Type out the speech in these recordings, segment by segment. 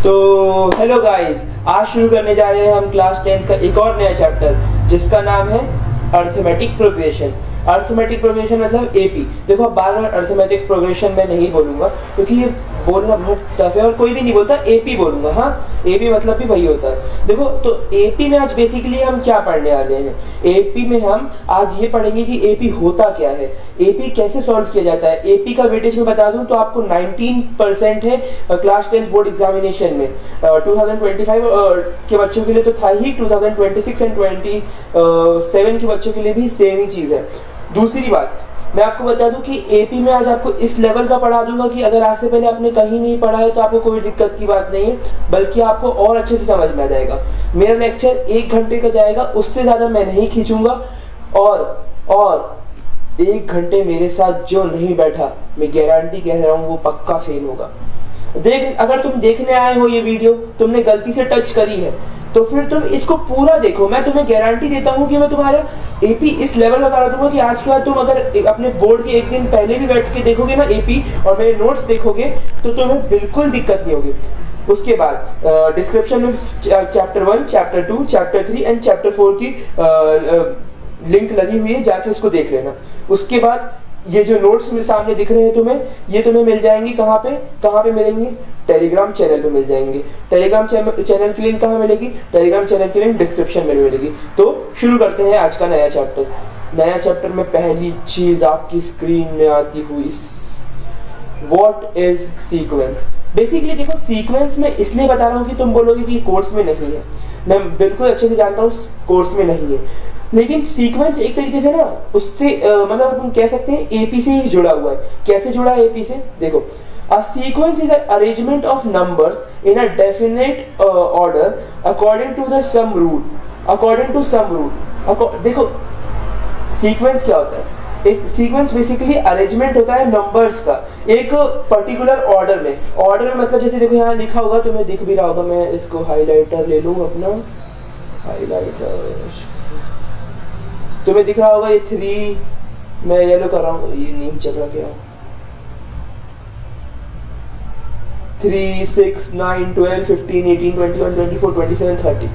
तो hello guys, आज शुरू करने जा रहे हैं हम क्लास 10 का एक और नया चैप्टर जिसका नाम है अर्थमेटिक प्रोग्रेशन। अर्थमेटिक प्रोग्रेशन मतलब एपी। देखो, अब बार बार अर्थमेटिक प्रोग्रेशन मैं नहीं बोलूंगा क्योंकि ये बोलना बहुत टफ है और कोई भी नहीं बोलता, एपी बोलूंगा। हाँ, एपी मतलब भी वही होता है। देखो, तो एपी में आज बेसिकली हम क्या पढ़ने वाले हैं। एपी में हम आज ये पढ़ेंगे कि एपी होता क्या है, एपी कैसे सॉल्व किया जाता है। एपी का वेटेज में बता दूं तो आपको 19% है क्लास 10 बोर्ड एग्जामिनेशन में। 2025 के बच्चों के लिए तो था ही, 2026 एंड 27 के बच्चों के लिए भी सेम ही चीज है। दूसरी बात मैं आपको बता दूं कि एपी में आज आपको इस लेवल का पढ़ा दूंगा कि अगर आज से पहले आपने कहीं नहीं पढ़ा है तो आपको कोई दिक्कत की बात नहीं है, बल्कि आपको और अच्छे से समझ में आ जाएगा। मेरा लेक्चर 1 घंटे का जाएगा, उससे ज्यादा मैं नहीं खींचूंगा। और 1 घंटे मेरे साथ जो नहीं बैठा, मैं गारंटी कह रहा हूँ वो पक्का फेल होगा। अगर तुम देखने आए हो ये वीडियो, तुमने गलती से टच करी है तो फिर तुम इसको पूरा देखो। मैं तुम्हें गारंटी देता हूँ कि मैं तुम्हारा एपी इस लेवल का करा दूंगा कि आज के बाद तुम अगर अपने बोर्ड के 1 दिन पहले भी बैठ के देखोगे ना एपी और मेरे नोट्स देखोगे तो तुम्हें बिल्कुल दिक्कत नहीं होगी। उसके बाद डिस्क्रिप्शन में chapter 1, chapter 2, chapter 3 and chapter 4 की लिंक लगी हुई है, जाके उसको देख लेना। उसके बाद ये जो नोट्स मेरे सामने दिख रहे हैं तुम्हें, ये तुम्हें मिल जाएंगे कहाँ पे मिलेंगे? टेलीग्राम चैनल पे मिल जाएंगे। टेलीग्राम चैनल की लिंक कहाँ मिलेगी? टेलीग्राम चैनल की लिंक डिस्क्रिप्शन में मिलेगी। तो शुरू करते हैं आज का नया चैप्टर। नया चैप्टर में पहली चीज आपकी स्क्रीन में आती हुई, व्हाट इज सीक्वेंस। बेसिकली देखो, सीक्वेंस में इसलिए बता रहा हूँ कि तुम बोलोगे कि कोर्स में नहीं है। मैं बिल्कुल अच्छे से जानता हूँ कोर्स में नहीं है, लेकिन सीक्वेंस एक तरीके से ना उससे मतलब तुम कह सकते हैं एपी से ही जुड़ा हुआ है। कैसे जुड़ा है एपी से? देखो, a sequence is an arrangement of numbers in a definite order according to the sum rule. देखो, सीक्वेंस क्या होता है? एक सीक्वेंस बेसिकली अरेंजमेंट होता है नंबर्स का एक पर्टिकुलर ऑर्डर में। ऑर्डर मतलब जैसे देखो यहाँ लिखा होगा, तुम्हें दिख भी रहा होगा। मैं इसको हाईलाइटर ले लूँ, अपना हाईलाइटर तुम्हें दिख रहा होगा। ये 3 मैं येलो कर रहा हूँ, ये नहीं चल रहा क्या? 3, 6, 9, 12, 15, 18, 21, 24, 27, 30।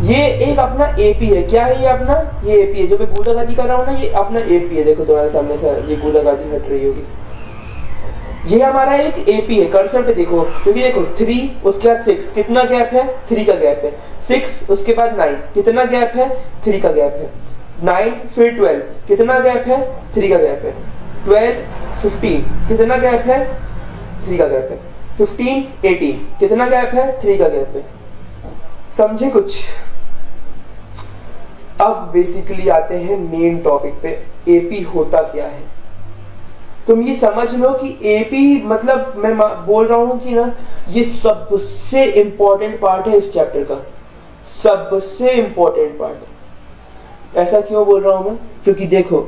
ये एक अपना एपी है। क्या है ये अपना? ये एपी है। जो मैं गोलागाजी कर रहा हूँ ना, ये अपना एपी है। देखो तुम्हारे सामने से ये गोलागाजी हट रही होगी। ये हमारा एक एपी है। कर्सर पे देखो, क्योंकि देखो 3 उसके बाद 6, कितना गैप है? 3 का गैप है। 6 उसके बाद 9, कितना गैप है? 3 का गैप है। 9 फिर 12, कितना गैप है? 3 का गैप है। 12, 15, कितना गैप है? 3 का गैप है। 15, 18, कितना गैप है? 3 का गैप है। समझे कुछ? अब बेसिकली आते हैं मेन टॉपिक पे, एपी होता क्या है। तुम ये समझ लो कि एपी मतलब मैं बोल रहा हूं कि ना, ये सबसे इंपॉर्टेंट पार्ट है इस चैप्टर का, सबसे इंपॉर्टेंट पार्ट। ऐसा क्यों बोल रहा हूं मैं? क्योंकि देखो,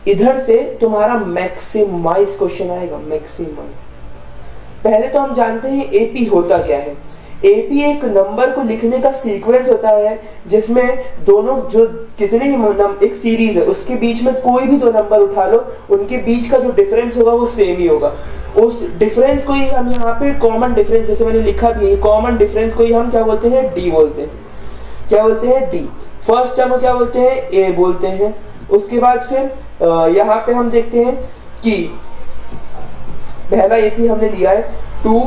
इधर से तुम्हारा मैक्सिमाइज क्वेश्चन आएगा। मैक्सिमम पहले तो हम जानते हैं एपी होता क्या है। एपी एक नंबर को लिखने का सीक्वेंस होता है जिसमें दोनों जो कितने ही एक सीरीज है, उसके बीच में कोई भी 2 नंबर उठा लो, उनके बीच का जो डिफरेंस होगा वो सेम ही होगा। उस डिफरेंस को ही हम यहाँ पे कॉमन डिफरेंस, जैसे मैंने लिखा भी है, कॉमन डिफरेंस को ही हम क्या बोलते हैं? डी बोलते हैं। क्या बोलते हैं? डी। फर्स्ट टर्म क्या बोलते हैं? ए बोलते हैं। उसके बाद फिर यहाँ पे हम देखते हैं कि पहला एपी हमने लिया है 2,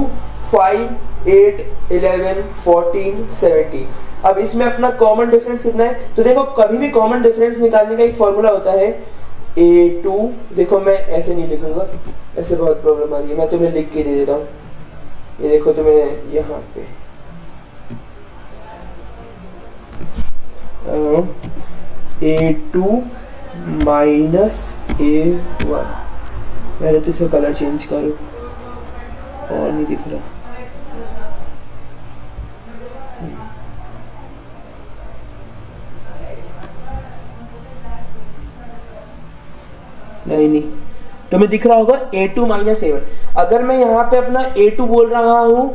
5, 8, 11, 14, 17। अब इसमें अपना कॉमन डिफरेंस कितना है? तो देखो, कभी भी कॉमन डिफरेंस निकालने का एक फॉर्मूला होता है A2। देखो, मैं ऐसे नहीं लिखूंगा, ऐसे बहुत प्रॉब्लम आ रही है, मैं तुम्हें लिख के दे देता हूँ। ये देखो तुम्हें यहाँ पे A2 माइनस A1। मैंने तो इसका कलर चेंज करो, और नहीं दिख रहा। नहीं, तुम्हें दिख रहा होगा A2 माइनस A1। अगर मैं यहाँ पे अपना A2 बोल रहा हूँ,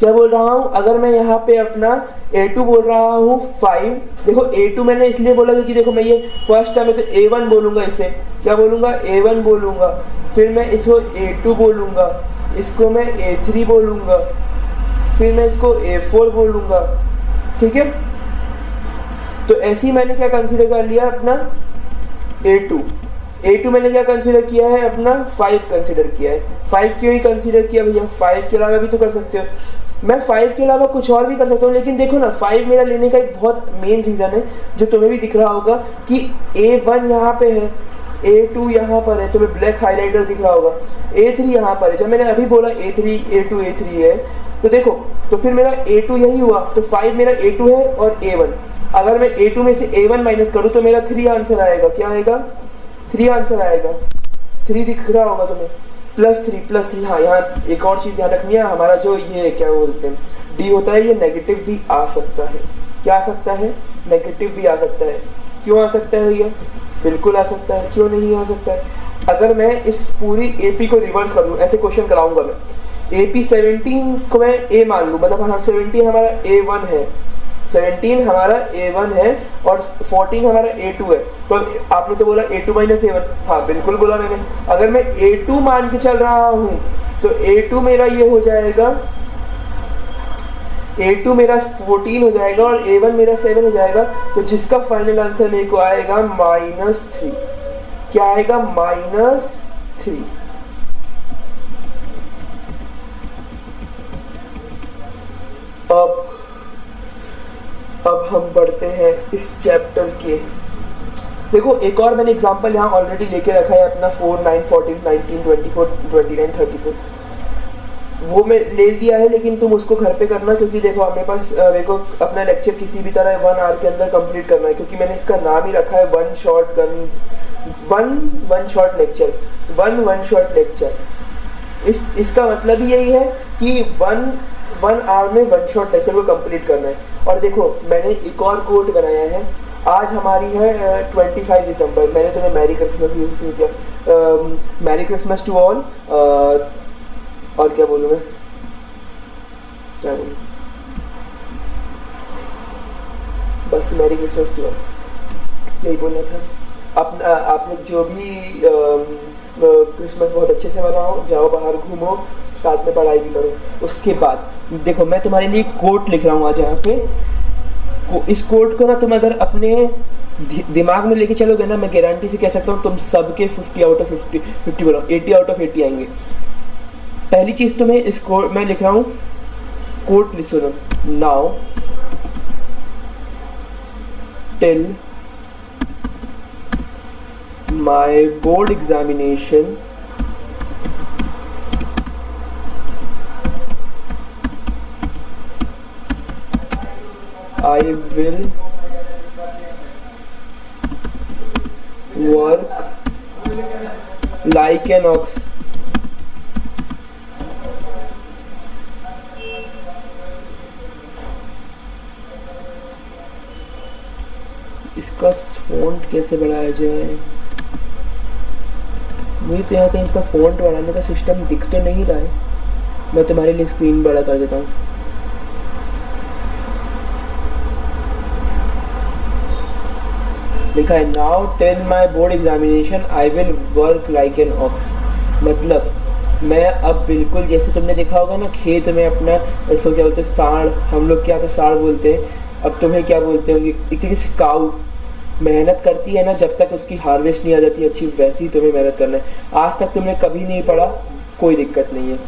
क्या बोल रहा हूँ? अगर मैं यहाँ पे अपना A2 बोल रहा हूँ 5, देखो A2 मैंने इसलिए बोला क्योंकि देखो, मैं ये फर्स्ट टाइम है तो A1 बोलूंगा, इसे क्या बोलूंगा? A1 बोलूंगा। फिर मैं इसको A2 बोलूंगा, इसको मैं A3 बोलूंगा, फिर मैं इसको A4 बोल लूँगा, ठीक है। तो ऐसे ही मैंने क्या कंसीडर कर लिया अपना A2 मैंने क्या कंसीडर किया है अपना 5 कंसीडर किया है। 5 क्यों ही कंसीडर किया भैया, 5 के अलावा भी तो कर सकते हो, मैं 5 के अलावा कुछ और भी कर सकता हूँ, लेकिन देखो ना 5 मेरा लेने का एक बहुत मेन रीज़न है जो तुम्हें भी दिख रहा होगा कि A1 यहाँ पे है, A2 यहाँ पर है, तुम्हें ब्लैक हाईलाइटर दिख रहा होगा, A3 यहाँ पर है। जब मैंने अभी बोला A3 A2 A3 है, तो देखो तो फिर मेरा A2 यही हुआ, तो 5 मेरा A2 है और A1। अगर मैं A2 में से A1 माइनस करूँ तो मेरा 3 आंसर आएगा। क्या आएगा? 3 आंसर आएगा। 3 दिख रहा होगा तुम्हें, +3 हाँ। यहाँ एक और चीज़ ध्यान रखनी है, हमारा जो ये क्या बोलते हैं D होता है, ये नेगेटिव भी आ सकता है। क्या आ सकता है? नेगेटिव भी आ सकता है। क्यों आ सकता है भैया? बिल्कुल आ सकता है, क्यों नहीं आ सकता है। अगर मैं इस पूरी AP को रिवर्स कर लूँ, ऐसे क्वेश्चन कराऊंगा मैं, AP 17 को मैं A मान लूँ, मतलब हाँ 17 हमारा A1 है, 17 हमारा A1 है और 14 हमारा A2 है। तो आपने तो बोला A2 माइनस A1, हाँ बिल्कुल बोला मैंने। अगर मैं A2 मान के चल रहा हूँ तो A2 मेरा ये हो जाएगा, A2 मेरा 14 हो जाएगा और A1 मेरा 7 हो जाएगा। तो जिसका फाइनल आंसर मेरे को आएगा -3। क्या आएगा? -3। अब हम बढ़ते हैं इस चैप्टर के। देखो एक और मैंने एग्जांपल यहाँ ऑलरेडी लेके रखा है अपना 4, 9, 14, 19, 24, 29, 34, वो मैं ले लिया है, लेकिन तुम उसको घर पे करना, क्योंकि देखो मेरे पास मेरे को अपना लेक्चर किसी भी तरह 1 आवर के अंदर कंप्लीट करना है, क्योंकि मैंने इसका नाम ही रखा है वन शॉट लेक्चर। इसका मतलब ही यही है कि 1 आवर में 1 शॉट लेक्चर को कंप्लीट करना है। और देखो मैंने एक और कोट बनाया है, आज हमारी है 25 दिसंबर, मैंने तुम्हें मैरी क्रिसमस भी विश किया, मैरी क्रिसमस टू ऑल। और क्या बोलूँ मैं, क्या बोलूँ, बस मैरी क्रिसमस टू ऑल यही बोलना था। आप लोग जो भी क्रिसमस बहुत अच्छे से मनाओ, जाओ बाहर घूमो, साथ में पढ़ाई भी करो। उसके बाद देखो मैं तुम्हारे लिए कोट लिख रहा हूँ आज यहाँ पे। इस कोट को ना तुम अगर अपने दिमाग में लेके चलोगे ना, मैं गारंटी से कह सकता हूँ तुम सबके 50 आउट ऑफ 50 बोलो 80 आउट ऑफ 80 आएंगे। पहली चीज तुम्हें इस कोट मैं लिख रहा हूँ, कोट लिख सुनो, now till my board examination I will work like an ox. इसका फ़ॉन्ट कैसे बढ़ाया जाए? मुझे तो यहाँ कहीं इसका फ़ॉन्ट बढ़ाने का सिस्टम दिख तो नहीं रहा है। मैं तुम्हारे लिए स्क्रीन बड़ा कर देता हूँ। लिखा है now tell my board examination I will work like an ox. मतलब मैं अब बिल्कुल, जैसे तुमने देखा होगा ना खेत में अपना, इसको क्या बोलते हैं, साढ़, हम लोग क्या तो साढ़ बोलते हैं, अब तुम्हें क्या बोलते होंगे, एक तरीके से काऊ मेहनत करती है ना जब तक उसकी हार्वेस्ट नहीं आ जाती अच्छी, वैसे ही तुम्हें मेहनत करना है। आज तक तुमने कभी नहीं पढ़ा, कोई दिक्कत नहीं है,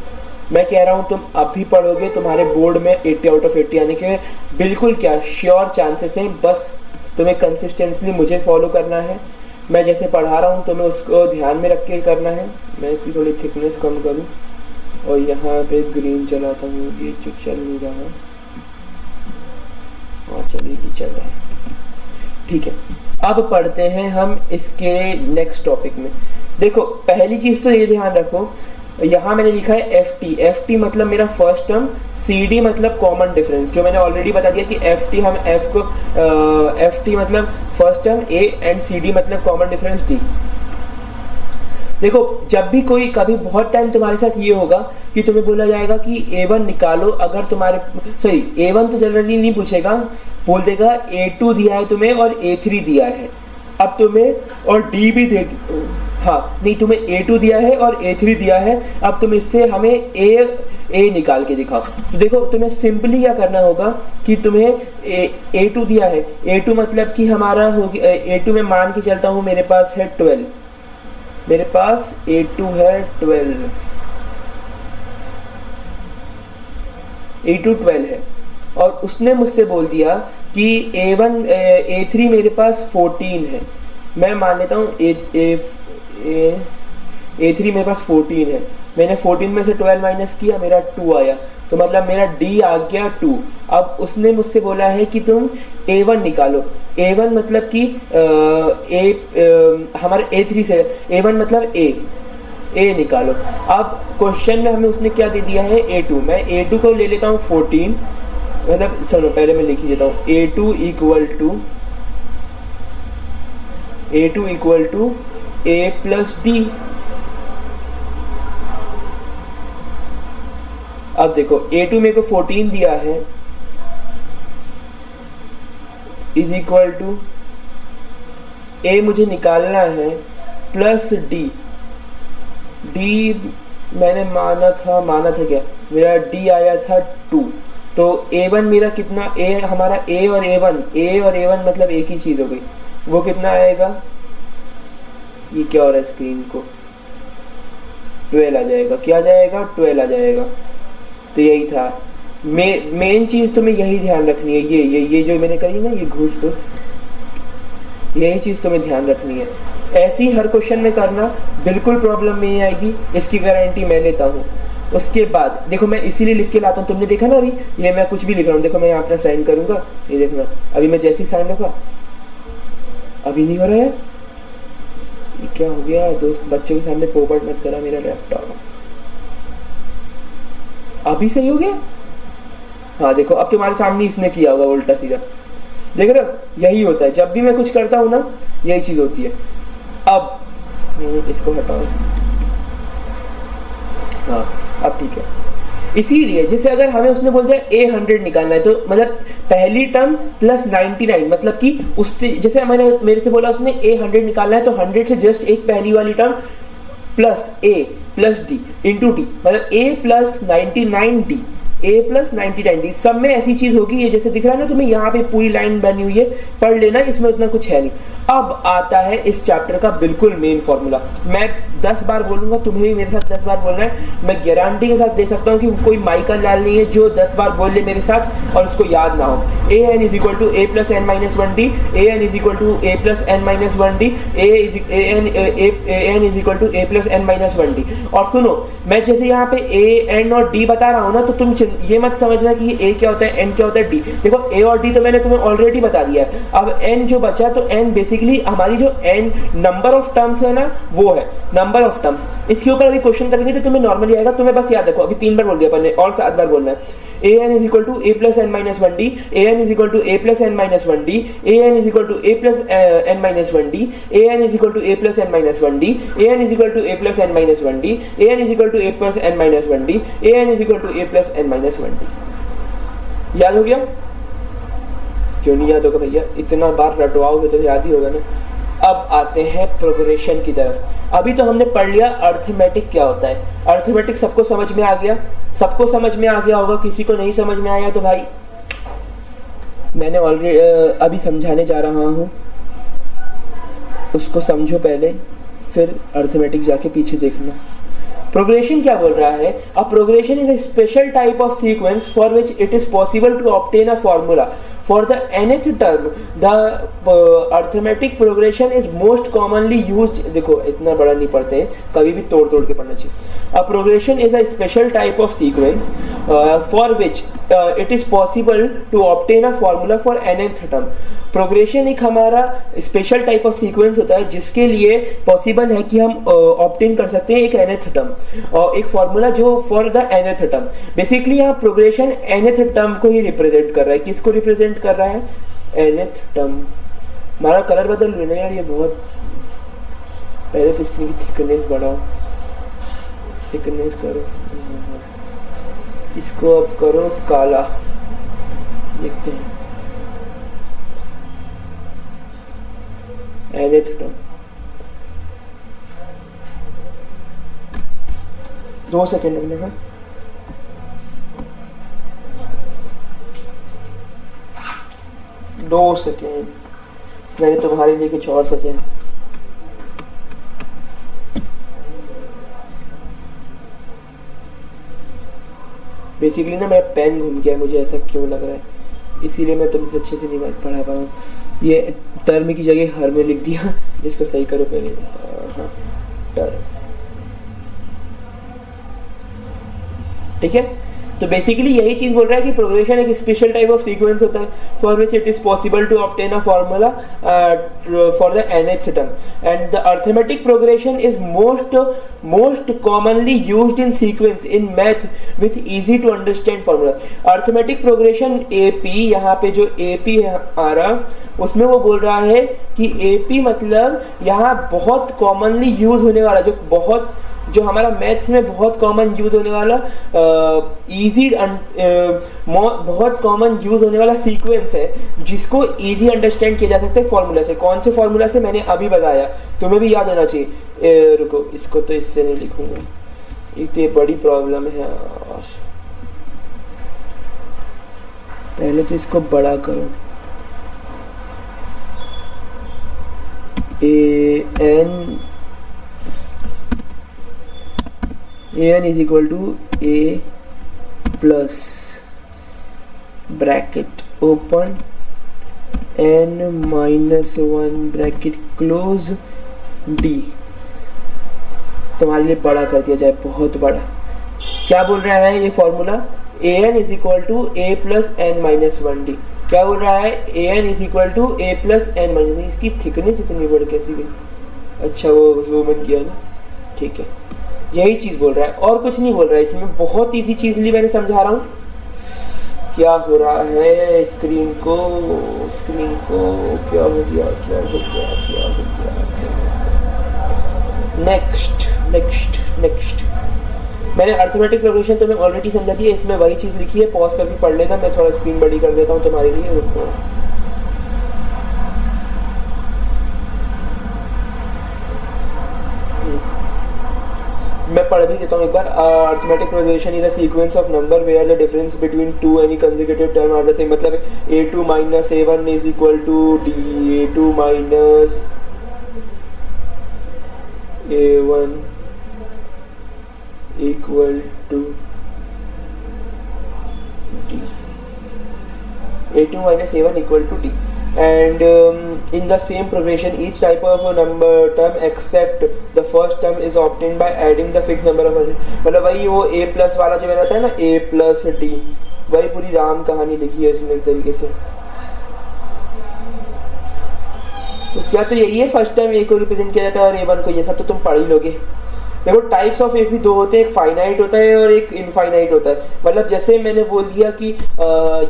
मैं कह रहा हूँ तुम अभी पढ़ोगे, तुम्हारे बोर्ड में 80 आउट ऑफ 80 आने के बिल्कुल क्या श्योर चांसेस हैं। बस तुम्हें कंसिस्टेंटली मुझे फॉलो करना है, मैं जैसे पढ़ा रहा हूँ तुम्हें उसको ध्यान में रख के करना है। मैं इसकी थोड़ी थिकनेस कम करूँ और यहाँ पे ग्रीन चलाता हूँ, ये चल नहीं रहा है, हाँ चलेगी, चल रहा है, ठीक है। अब पढ़ते हैं हम इसके नेक्स्ट टॉपिक में। देखो पहली चीज़ तो ये ध्यान रखो, यहाँ मैंने लिखा है FT मतलब मेरा फर्स्ट टर्म, CD मतलब कॉमन डिफरेंस, जो मैंने ऑलरेडी बता दिया कि FT हम F को FT मतलब first term A and CD मतलब कॉमन डिफरेंस D। देखो जब भी कोई कभी बहुत टाइम तुम्हारे साथ ये होगा कि तुम्हें बोला जाएगा कि A1 निकालो, अगर तुम्हारे सॉरी A1 तो जनरली नहीं पूछेगा, बोल देगा A2 दिया है तुम्हें और A3 दिया है, अब तुम्हें और D भी दे, हाँ नहीं तुम्हें A2 दिया है और A3 दिया है, अब तुम इससे हमें ए निकाल के दिखाओ। तो देखो तुम्हें सिंपली क्या करना होगा कि तुम्हें A2 दिया है, A2 मतलब कि हमारा हो गया, A2 में मान के चलता हूं मेरे पास है 12, मेरे पास A2 है 12, A2 12 है, और उसने मुझसे बोल दिया कि A3 मेरे पास 14 है। मैं मान लेता हूँ A3 मेरे पास 14 है, मैंने 14 में से 12 माइनस किया, मेरा 2 आया, तो मतलब मेरा D आ गया 2। अब उसने मुझसे बोला है कि तुम A1 निकालो। A1 मतलब कि हमारे A3 से A1 मतलब A निकालो। अब क्वेश्चन में हमें उसने क्या दे दिया है, A2। मैं A2 को ले लेता हूँ 14, मतलब सुनो पहले मैं लिख ही देता हूँ, A2 equal to A plus D। अब देखो A2 मेरे को 14 दिया है, इज इक्वल टू A मुझे निकालना है प्लस D मैंने माना था क्या, मेरा D आया था 2, तो A1 मेरा कितना, हमारा A और A1 मतलब एक ही चीज हो गई, वो कितना आएगा, ये क्या हो रहा है स्क्रीन को, 12 आ जाएगा। क्या आ जाएगा, 12 आ जाएगा। तो यही था मेन चीज, तुम्हें यही ध्यान रखनी है, ये जो मैंने कही ना, ये घूस, यही चीज तुम्हें ध्यान रखनी है। ऐसी हर क्वेश्चन में करना, बिल्कुल प्रॉब्लम नहीं आएगी, इसकी गारंटी मैं लेता हूँ। उसके बाद देखो मैं इसीलिए लिख के लाता हूँ, तुमने देखा ना अभी ये मैं कुछ भी लिख रहा हूँ, देखो मैं यहाँ अपना साइन करूंगा, ये देखना अभी मैं जैसे ही साइन लगा अभी नहीं हो रहा है, ये क्या हो गया दोस्त, बच्चों के सामने पोपट मत करा मेरा लैपटॉप। अभी सही हो गया, हाँ देखो अब तुम्हारे सामने इसने किया होगा उल्टा सीधा, देख रहे हो, यही होता है जब भी मैं कुछ करता हूँ ना, यही चीज होती है। अब इसको हटाओ, हाँ अब ठीक है। इसीलिए जैसे अगर हमें उसने बोल दिया A100 निकालना है, तो मतलब पहली टर्म प्लस 99, मतलब कि उससे, जैसे मैंने मेरे से बोला उसने A100 निकालना है, तो 100 से जस्ट एक पहली वाली term plus A plus D into D, मतलब A plus 99D, A plus 99D, सब में ऐसी चीज होगी। ये जैसे दिख रहा है ना तुम्हें, यहाँ पे पूरी लाइन बनी हुई है, पढ़ लेना, इसमें उतना कुछ है नहीं। अब आता है इस चैप्टर का बिल्कुल मेन फॉर्मूला। मैं 10 बार बोलूंगा, तुम्हें भी मेरे साथ 10 बार बोलना है। मैं गारंटी के साथ दे सकता हूँ कि कोई माइकल लाल नहीं है जो 10 बार बोल ले मेरे साथ और उसको याद ना हो। an is equal to A plus n minus 1D, an is equal to A plus n minus 1D, an is equal to A plus n minus 1D। और सुनो, मैं जैसे यहाँ पे A, N और D बता रहा हूँ ना, तो तुम ये मत समझना कि A क्या होता है, N क्या होता है, D। देखो A और D तो मैंने तुम्हें ऑलरेडी बता दिया है। अब N जो बचा, तो N बेसिकली हमारी जो N नंबर ऑफ टर्म्स है ना, वो है नंबर ऑफ टर्म्स। इसके ऊपर अभी क्वेश्चन करेंगे तो तुम्हें नॉर्मली आएगा, तुम्हें बस याद रखो, अभी 3 बार बोल दिया अपन ने और 7 बार बोलना है। an is equal to A plus n minus 1D, an is equal to A plus n minus 1D, an is equal to A plus n minus 1D, an is equal to A plus n minus 1D, an is equal to A plus n minus 1D, an is equal to A plus n minus 1D, an is equal to A plus n minus 1D। याद हो गया? क्यों नहीं याद होगा भैया, इतना बार रटवाओगे तो याद ही होगा ना। अब आते हैं प्रोग्रेशन की तरफ। अभी तो हमने पढ़ लिया अर्थमेटिक क्या होता है। अर्थमेटिक सबको समझ में आ गया, सबको समझ में आ गया होगा। किसी को नहीं समझ में आया तो भाई मैंने ऑलरेडी अभी समझाने जा रहा हूं, उसको समझो पहले, फिर अर्थमेटिक जाके पीछे देखना। प्रोग्रेशन क्या बोल रहा है? A progression is a special type of sequence for which it is possible to obtain a formula for the nth term. The arithmetic progression is most commonly used, देखो इतना बड़ा नहीं पढ़ते हैं, कभी भी तोड़ तोड़ के पढ़ना चाहिए। A progression is a special type of sequence for which it is possible to obtain a formula for nth term. Progression एक हमारा स्पेशल टाइप ऑफ सीक्वेंस होता है जिसके लिए पॉसिबल है कि हम ऑब्टेन कर सकते हैं एक nth टर्म और एक फॉर्मूला जो for the nth term. Basically यहाँ प्रोग्रेशन nth टर्म को ही रिप्रेजेंट कर रहा है। किसको रिप्रेजेंट कर रहा है? nth term. हमारा कलर बदल रहा है ना यार, ये बहुत, पहले तो इसकी थिकनेस बढ़ाओ, थिकनेस करो, इसको अब करो काला, देखते हैं nth टर्म। 2 सेकेंड में। 2 सेकेंड, मैंने तुम्हारे लिए कुछ और सोचा है। बेसिकली ना मेरा पेन घूम गया, मुझे ऐसा क्यों लग रहा है, इसीलिए मैं तुमसे अच्छे से नहीं पढ़ा पाऊँ। ये टर्म की जगह हर में लिख दिया, इसको सही करो पहले। हाँ, टर्म, ठीक है। तो बेसिकली यही चीज बोल रहा है कि प्रोग्रेशन एक स्पेशल टाइप ऑफ सीक्वेंस होता है for which it is possible to obtain a formula for the nth term, and the arithmetic progression is most commonly used in sequence in math with easy to understand formula. Arithmetic progression AP, यहाँ पे जो AP आ रहा उसमें वो बोल रहा है कि एपी मतलब यहाँ बहुत कॉमनली यूज होने वाला, जो हमारा मैथ्स में बहुत कॉमन यूज होने वाला बहुत कॉमन यूज होने वाला सीक्वेंस है जिसको इजी अंडरस्टैंड किया जा सकता है फॉर्मूला से। कौन से फॉर्मूला से, मैंने अभी बताया, तुम्हें भी याद होना चाहिए। रुको, इसको तो इससे नहीं लिखूंगा, एक तो ये बड़ी प्रॉब्लम है। पहले तो इसको बड़ा करो, an is equal to a plus bracket open n minus 1 bracket close d। तुम्हारे लिए बड़ा कर दिया जाए, बहुत बड़ा। क्या बोल रहा है ये formula? an is equal to a plus n minus 1d। क्या बोल रहा है? an is equal to a plus n minus, इसकी थिकनेस इतनी बड़ी कैसी गई? अच्छा, वो जूम इन किया ना, ठीक है। यही चीज बोल रहा है और कुछ नहीं बोल रहा है इसमें। बहुत इजी चीज लिए मैंने समझा रहा हूँ। क्या हो रहा है स्क्रीन को क्या हो गया? नेक्स्ट मैंने अर्थमेटिक प्रोग्रेशन तो मैं ऑलरेडी समझा दी है, इसमें वही चीज लिखी है, पॉज करके पढ़ लेना। मैं थोड़ा स्क्रीन बड़ी कर देता हूँ तुम्हारे लिए, रुको। मैं पढ़ भी देता हूँ एक बार। Arithmetic progression is a sequence of number where the difference between two any consecutive term are the same. मतलब a2 minus a1 is equal to d, a2 minus a1 equal to d, a2 minus a1 equal to d, and in the same progression each type of a number term except the first term is obtained by adding the fixed number of मतलब वही वो a plus वाला जो मैंने बताया ना, a plus d, वही पूरी राम कहानी लिखी है इसमें एक तरीके से। उसके बाद तो यही है, फर्स्ट टाइम a को रिप्रेजेंट किया जाता है और a1 को, ये सब तो तुम पढ़ ही लोगे। देखो टाइप्स ऑफ ए भी दो होते हैं, एक फाइनाइट होता है और एक इनफाइनाइट होता है। मतलब जैसे मैंने बोल दिया कि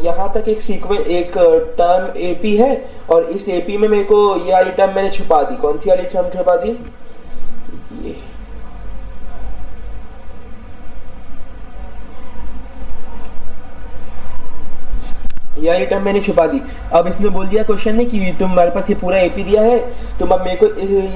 यहाँ तक एक सीक्वेंस, एक टर्म एपी है और इस एपी में मेरे को ये वाली टर्म मैंने छुपा दी। कौन सी वाली टर्म छुपा दी? ये आइटम मैंने छुपा दी। अब इसमें बोल दिया क्वेश्चन ने कि तुम्हारे पास ये पूरा एपी दिया है, तुम अब मेरे को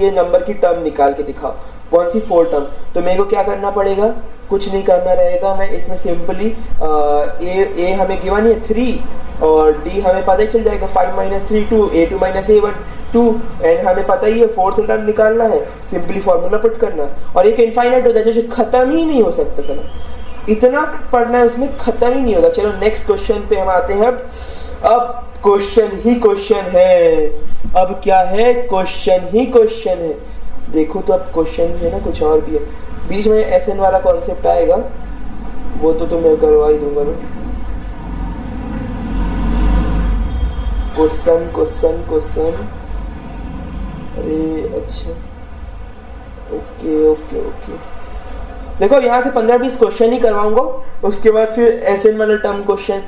ये नंबर की टर्म निकाल के दिखाओ। कौन सी 4 टर्म? तो मेरे को क्या करना पड़ेगा? कुछ नहीं करना रहेगा। मैं इसमें सिंपली ए हमें गिवन है 3 और डी हमें पता ही चल जाएगा 5 minus 3 2, a2 minus a1 2, and हमें पता ही है 4th टर्म निकालना है, सिंपली फॉर्मूला पुट करना। और एक इनफाइनाइट होता है जो खत्म ही नहीं हो सकता। चलो इतना पढ़ना है उसमें, खत्म ही नहीं होगा। चलो नेक्स्ट क्वेश्चन पे हम आते हैं। अब क्वेश्चन ही क्वेश्चन है। अब क्या है? क्वेश्चन ही क्वेश्चन है। देखो तो अब क्वेश्चन ही है ना, कुछ और भी है। बीच में एसएन वाला कॉन्सेप्ट आएगा, वो तो मैं करवा ही दूंगा ना। क्वेश्चन अरे अच्छा, ओके। देखो यहाँ से 15-20 क्वेश्चन ही करवाऊंगा, उसके बाद फिर एसएन वाला टर्म क्वेश्चन,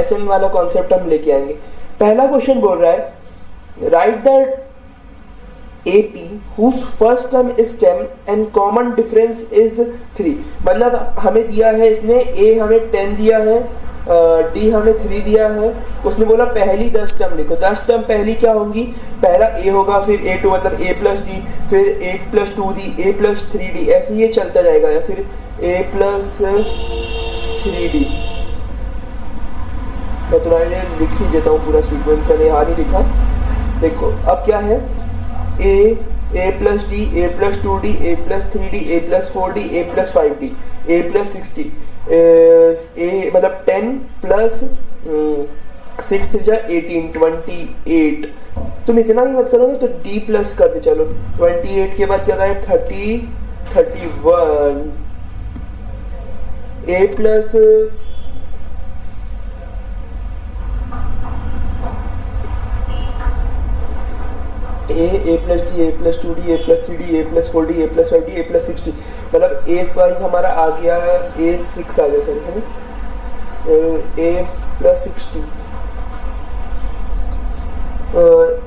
एसएन वाला कॉन्सेप्ट हम लेके आएंगे। पहला क्वेश्चन बोल रहा है right the AP whose first term is 10 and common difference is 3। मतलब हमें दिया है इसने, A हमें 10 दिया है, D हमें 3 दिया है। उसने बोला पहली 10 टर्म लिखो। 10 टर्म पहली क्या होंगी? पहला A होगा, फिर A2 मतलब A plus D, फिर 8 plus 2D, A plus 3D, ऐसे ये चलता जाएगा, या फिर A plus 3D। मैं तुम्हारे लिए लिख ही देता हूँ पूरा सीक्वेंस, मैंने यहाँ नहीं लिखा। देखो अब क्या है, a plus D, A plus 2d, A plus 3d, A plus 4d, A plus 5d, A plus 60, ए मतलब 10 प्लस 6 3 18 28। तुम इतना भी मत करोगे तो d प्लस कर दे। चलो 28 के बाद क्या है 30 31, a plus A plus D, A plus 2d, A plus 3d, A plus 4d, A plus 5d, A plus 60, मतलब a5 हमारा आ गया, a6 आ गया, सॉरी है ना, a plus 60,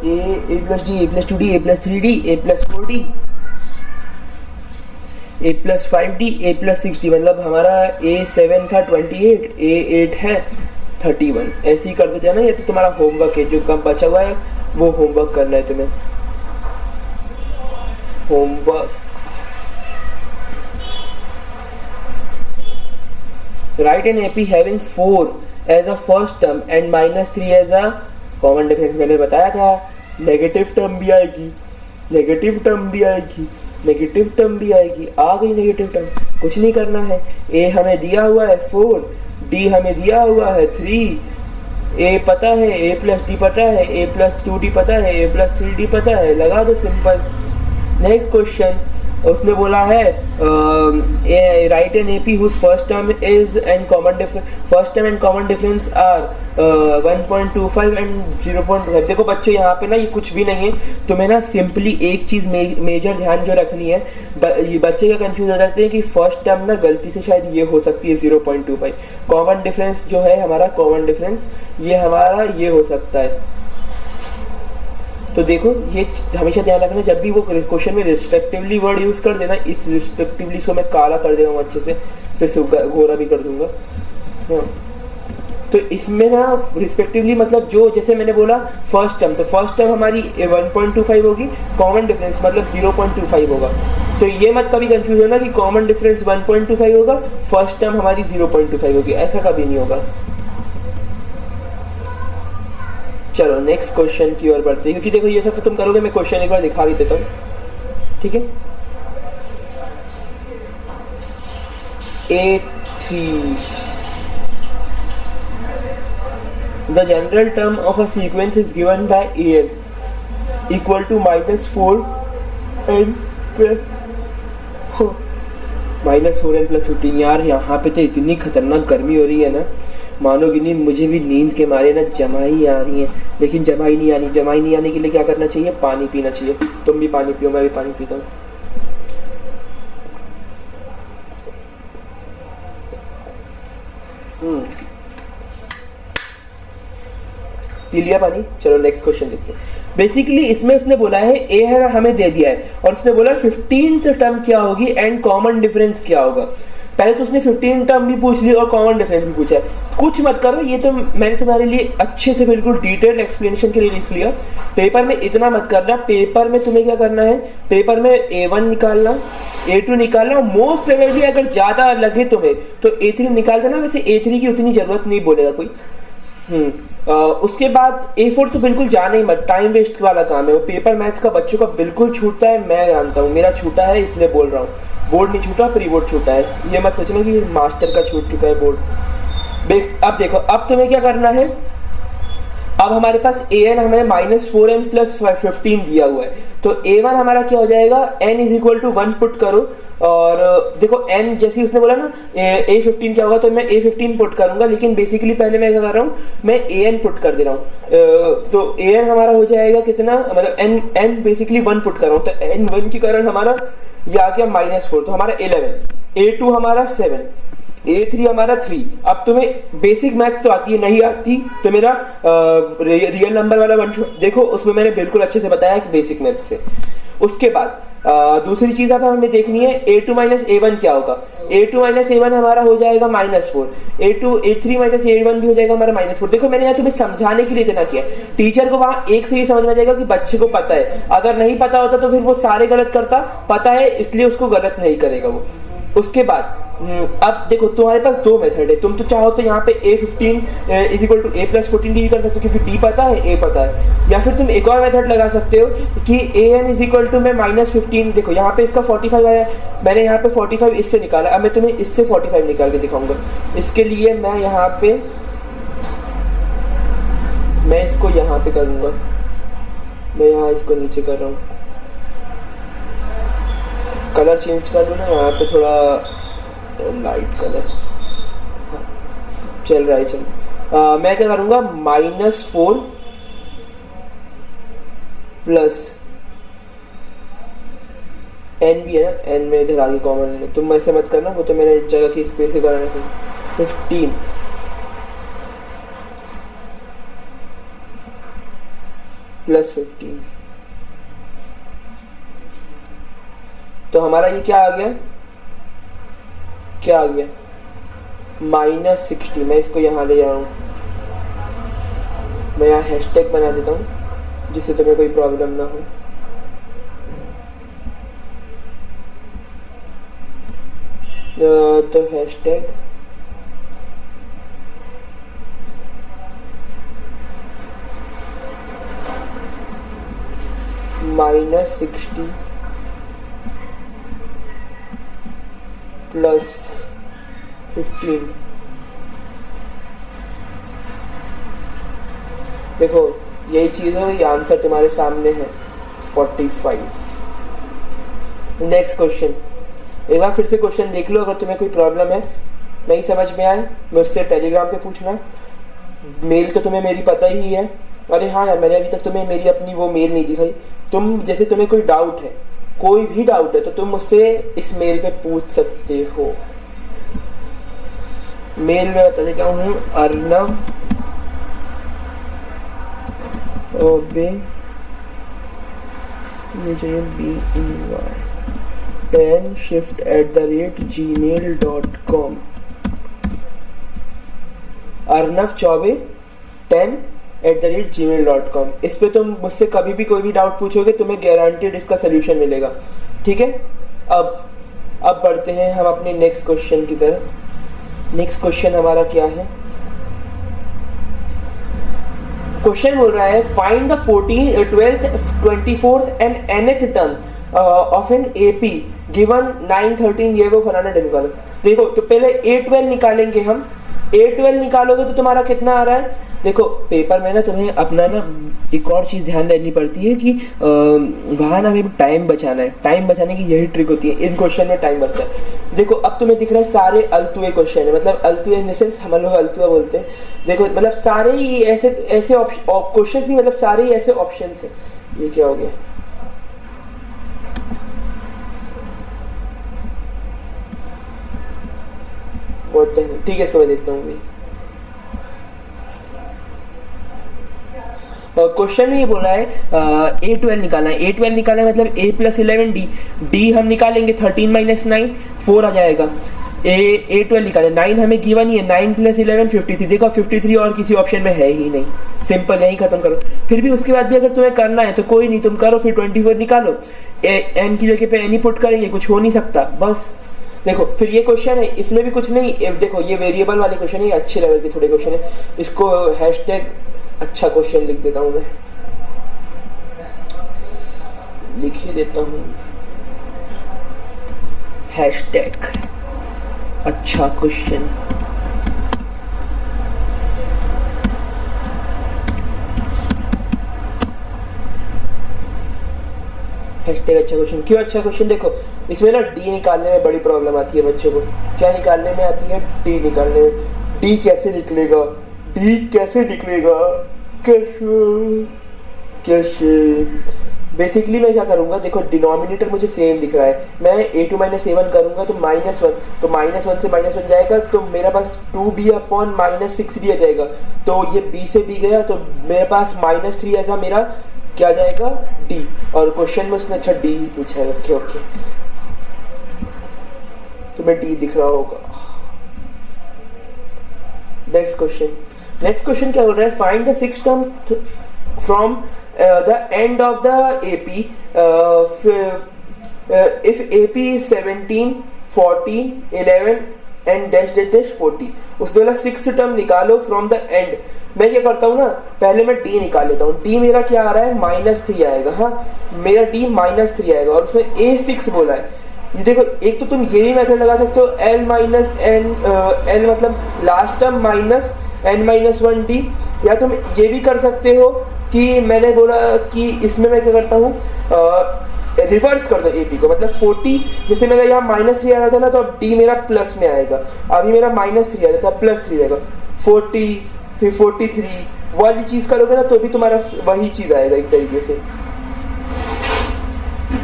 A plus D, A plus 2d, A plus 3d, A plus 4d, A plus 5d, A plus 60, मतलब हमारा a7 था 28, a8 है 31। ऐसे ही करते जाना। ये तो तुम्हारा होमवर्क है, जो कम बचा हुआ है वो होमवर्क करना है तुम्हें। Homework, right an AP having 4 as a first term and -3 as a common difference. मैंने बताया था नेगेटिव टर्म भी आएगी, नेगेटिव टर्म भी आएगी, नेगेटिव टर्म भी आएगी। आ गई नेगेटिव टर्म, कुछ नहीं करना है। ए हमें दिया हुआ है 4, डी हमें दिया हुआ है 3, ए पता है, ए प्लस डी पता है, ए प्लस 2d पता है, ए प्लस 3d पता है, लगा दो सिंपल। नेक्स्ट क्वेश्चन, उसने बोला है right an AP whose first term is and common difference, first term and common difference are 1.25 and 0.5। देखो बच्चों यहाँ पे ना ये कुछ भी नहीं है, तुम्हें ना सिंपली एक चीज मेजर ध्यान जो रखनी है। ये बच्चे क्या कंफ्यूज हो जाते हैं कि फर्स्ट टर्म ना गलती से शायद ये हो सकती है 0.25, कॉमन डिफरेंस जो है हमारा, कॉमन डिफरेंस ये हमारा ये हो सकता है। तो देखो ये हमेशा ध्यान रखना, जब भी वो क्वेश्चन में रिस्पेक्टिवली वर्ड यूज कर देना, इस रिस्पेक्टिवली इसको मैं काला कर दे रहा हूँ अच्छे से, फिर से गोरा भी कर दूंगा। हाँ तो इसमें ना रिस्पेक्टिवली मतलब जो, जैसे मैंने बोला फर्स्ट टर्म, तो फर्स्ट टर्म हमारी 1.25 होगी, कॉमन डिफरेंस मतलब 0.25 होगा। तो ये मत कभी कंफ्यूज होना कि कॉमन डिफरेंस 1.25 होगा, फर्स्ट टर्म हमारी 0.25 होगी, ऐसा कभी नहीं होगा। चलो नेक्स्ट क्वेश्चन की ओर बढ़ते हैं, क्योंकि देखो ये सब तो तुम करोगे, मैं क्वेश्चन एक बार दिखा भी देता हूँ, ठीक है। A3, the general term of a sequence is given by an equal to -4 n plus 15। यार यहाँ पे तो इतनी खतरनाक गर्मी हो रही है ना, मानोगे नहीं, मुझे भी नींद के मारे ना जमाई आ रही है, लेकिन जमाई नहीं आनी। जमाई नहीं आने के लिए क्या करना चाहिए, पानी पीना चाहिए। तुम भी पानी पियो, मैं भी पानी पीता हूँ। पी लिया पानी। चलो नेक्स्ट क्वेश्चन देखते हैं। बेसिकली इसमें उसने बोला है ए है हमें दे दिया है, और उसने बोला 15th टर्म क्या होगी एंड कॉमन डिफरेंस क्या होगा। पहले तो उसने 15 टर्म भी पूछ ली और कॉमन डिफरेंस भी पूछा है। कुछ मत करो, ये तो मैंने तुम्हारे लिए अच्छे से बिल्कुल डिटेल्ड एक्सप्लेनेशन के लिए लिख लिया। पेपर में इतना मत करना, पेपर में तुम्हें क्या करना है, पेपर में A1 निकालना, A2 निकालना, मोस्ट प्रोबेबली अगर ज्यादा लगे तुम्हें तो A3 निकाल देना। वैसे A3 की उतनी जरूरत नहीं बोलेगा कोई। उसके बाद A4 तो बिल्कुल जाना ही मत, टाइम वेस्ट वाला काम है वो। पेपर मैथ्स का बच्चों का बिल्कुल छूटता है, मैं जानता हूँ, मेरा छूटा है इसलिए बोल रहा हूँ। बोर्ड नहीं छूटा, प्री बोर्ड छूटा है, ये मत सोचना कि मास्टर का छूट चुका है बोर्ड। अब देखो, अब तुम्हें क्या करना है, अब हमारे पास an हमें -4n + 15 दिया हुआ है, तो a1 हमारा क्या हो जाएगा, n = 1 पुट करो। और देखो n जैसे उसने बोला ना a15 क्या होगा, तो मैं a15 पुट करूंगा, लेकिन बेसिकली पहले मैं क्या कर रहा हूँ, मैं an पुट कर दे रहा हूँ। तो an हमारा हो जाएगा कितना, मतलब n बेसिकली 1 पुट कर रहा हूँ, तो n 1 के कारण हमारा ये आ गया -4, तो हमारा 11, a2 हमारा 7, A3 हमारा 3। अब तुम्हें बेसिक मैथ्स तो आती है, नहीं आती तो मेरा रियल नंबर वाला वन देखो, उसमें मैंने बिल्कुल अच्छे से बताया कि बेसिक मैथ्स से। उसके बाद दूसरी चीज अब हमें देखनी है, A2 - A1 क्या होगा। A2 - A1 हमारा हो जाएगा -4, A3 - A1 भी हो जाएगा हमारा -4। देखो मैंने यहाँ तुम्हें समझाने के लिए इतना किया, टीचर को वहां एक से ही समझ में जाएगा कि बच्चे को पता है। अगर नहीं पता होता तो फिर वो सारे गलत करता, पता है इसलिए उसको गलत नहीं करेगा वो। उसके बाद अब देखो तुम्हारे पास दो मेथड है, तुम तो चाहो तो यहाँ पे a15 is equal to a plus 14 भी कर सकते हो, क्योंकि d पता है a पता है। या फिर तुम एक और मेथड लगा सकते हो कि an इज इक्वल टू में -15, देखो यहाँ पे इसका 45 आया, मैंने यहाँ पे 45 इससे निकाला, अब मैं तुम्हें इससे 45 निकाल के दिखाऊंगा। इसके लिए मैं यहाँ पे मैं इसको यहाँ पे करूँगा, मैं यहाँ इसको नीचे कर रहा हूँ, कलर चेंज कर लूँ ना यहाँ पे थोड़ा लाइट कलर, हाँ चल रहा है चल। मैं क्या करूँगा, -4 प्लस n भी है ना, n में इधर आगे कॉमन है, तुम ऐसे मत करना, वो तो मैंने जगह की स्पेस से कराना था। 15 प्लस 15, तो हमारा ये क्या आ गया, क्या आ गया, -60। मैं इसको यहाँ ले जा रहा हूँ, मैं यहाँ हैशटैग बना देता हूँ जिससे तुम्हें कोई प्रॉब्लम ना हो। तो हैशटैग -60 प्लस 15, देखो यही चीज है, ये आंसर तुम्हारे सामने है 45। नेक्स्ट क्वेश्चन, एक बार फिर से क्वेश्चन देख लो, अगर तुम्हें कोई प्रॉब्लम है नहीं समझ में आए मुझसे टेलीग्राम पे पूछना, मेल तो तुम्हें मेरी पता ही है। अरे हाँ यार, मैंने अभी तक तुम्हें मेरी अपनी वो मेल नहीं दिखाई। तुम जैसे तुम्हें कोई डाउट है, कोई भी डाउट है, तो तुम मुझसे इस मेल पे पूछ सकते हो। मेल में बता देता हूँ, अर्नव ओबे BEY10shift@gmail.com, अर्नव चौबे 10@gmail.com। इस पे तुम मुझसे कभी भी कोई भी डाउट पूछोगे, तुम्हें गारंटीड इसका सोल्यूशन मिलेगा, ठीक है। अब बढ़ते हैं हम अपने नेक्स्ट क्वेश्चन की तरफ। नेक्स्ट क्वेश्चन हमारा क्या है, क्वेश्चन बोल रहा है find the 14th 12th 24th and nth term of an AP given 9 13, ये वो फलाना निकालो। देखो तो पहले A12 निकालेंगे हम। A12 निकालोगे तो तुम्हारा कितना आ रहा है, देखो पेपर में ना तुम्हें अपना ना एक और चीज ध्यान देनी पड़ती है कि वहां ना हमें टाइम बचाना है, टाइम बचाने की यही ट्रिक होती है, इन क्वेश्चन में टाइम बचता है। देखो अब तुम्हें दिख रहा है सारे अल्तुए क्वेश्चन है, मतलब अल्तुए इन द सेंस हम लोग अल्तुआ बोलते हैं। देखो मतलब सारे ही ऐसे ऐसे क्वेश्चन ही, मतलब सारे ही ऐसे ऑप्शन है। ये क्या हो गया, ठीक है इसको मैं देखता हूँ। क्वेश्चन में ये बोल रहा है A12 निकालना है। A12 निकालना है मतलब A प्लस 11 D हम निकालेंगे 13 माइनस 9 4 आ जाएगा। A12 निकाले, 9 हमें गिवन ही है, 9 प्लस 11 53। देखो 53 और किसी ऑप्शन में है ही नहीं, सिंपल यही खत्म करो। फिर भी उसके बाद भी अगर तुम्हें करना है तो कोई नहीं, तुम करो, फिर 24 निकालो, n की जगह पे n ही पुट करेंगे, कुछ हो नहीं सकता बस। देखो फिर ये क्वेश्चन है, इसमें भी कुछ नहीं, देखो ये वेरिएबल वाले क्वेश्चन है, अच्छे लेवल के थोड़े क्वेश्चन है। इसको हैशटैग अच्छा क्वेश्चन लिख देता हूं, मैं लिख ही देता हूं हैशटैग अच्छा क्वेश्चन। हैशटैग अच्छा क्वेश्चन। क्यों अच्छा क्वेश्चन, देखो इसमें ना डी निकालने में बड़ी प्रॉब्लम आती है बच्चों को। क्या निकालने में आती है, डी निकालने में। डी कैसे निकलेगा, डी कैसे निकलेगा, कैसे कैसे बेसिकली मैं क्या करूंगा, देखो डिनोमिनेटर मुझे सेम दिख रहा है, मैं a2 माइनस a1 करूंगा तो -1, तो -1 से -1 जाएगा तो मेरे पास 2b अपॉन -6d आ जाएगा। तो ये b से b गया तो मेरे पास -3 ऐसा मेरा क्या जाएगा d। और क्वेश्चन में उसने अच्छा d ही पूछा है। ओके ओके, तो मैं d दिख रहा होगा। नेक्स्ट क्वेश्चन क्या बोल रहा है, find the 6th term from the end of the AP if AP is 17 14, 11 and dash dash dash 40। उसने बोला सिक्स्थ टर्म निकालो फ्रॉम द एंड। मैं क्या करता हूँ ना, पहले मैं डी निकाल लेता हूँ। डी मेरा क्या आ रहा है, -3 आएगा। हाँ, मेरा डी -3 आएगा और उसने A6 बोला है। ये देखो, एक तो तुम ये भी मेथड लगा सकते हो, L माइनस एन, L मतलब लास्ट टर्म माइनस n-1d, या तुम ये भी कर सकते हो कि मैंने बोला कि इसमें मैं क्या करता हूँ, रिवर्स कर दो AP को, मतलब 40, जैसे मेरा यहाँ -3 आ रहा था ना, तो अब D मेरा प्लस में आएगा। अभी मेरा -3 आ रहा था, +3 आएगा, 40 फिर 43 वाली चीज करोगे ना तो भी तुम्हारा वही चीज आएगा एक तरीके से।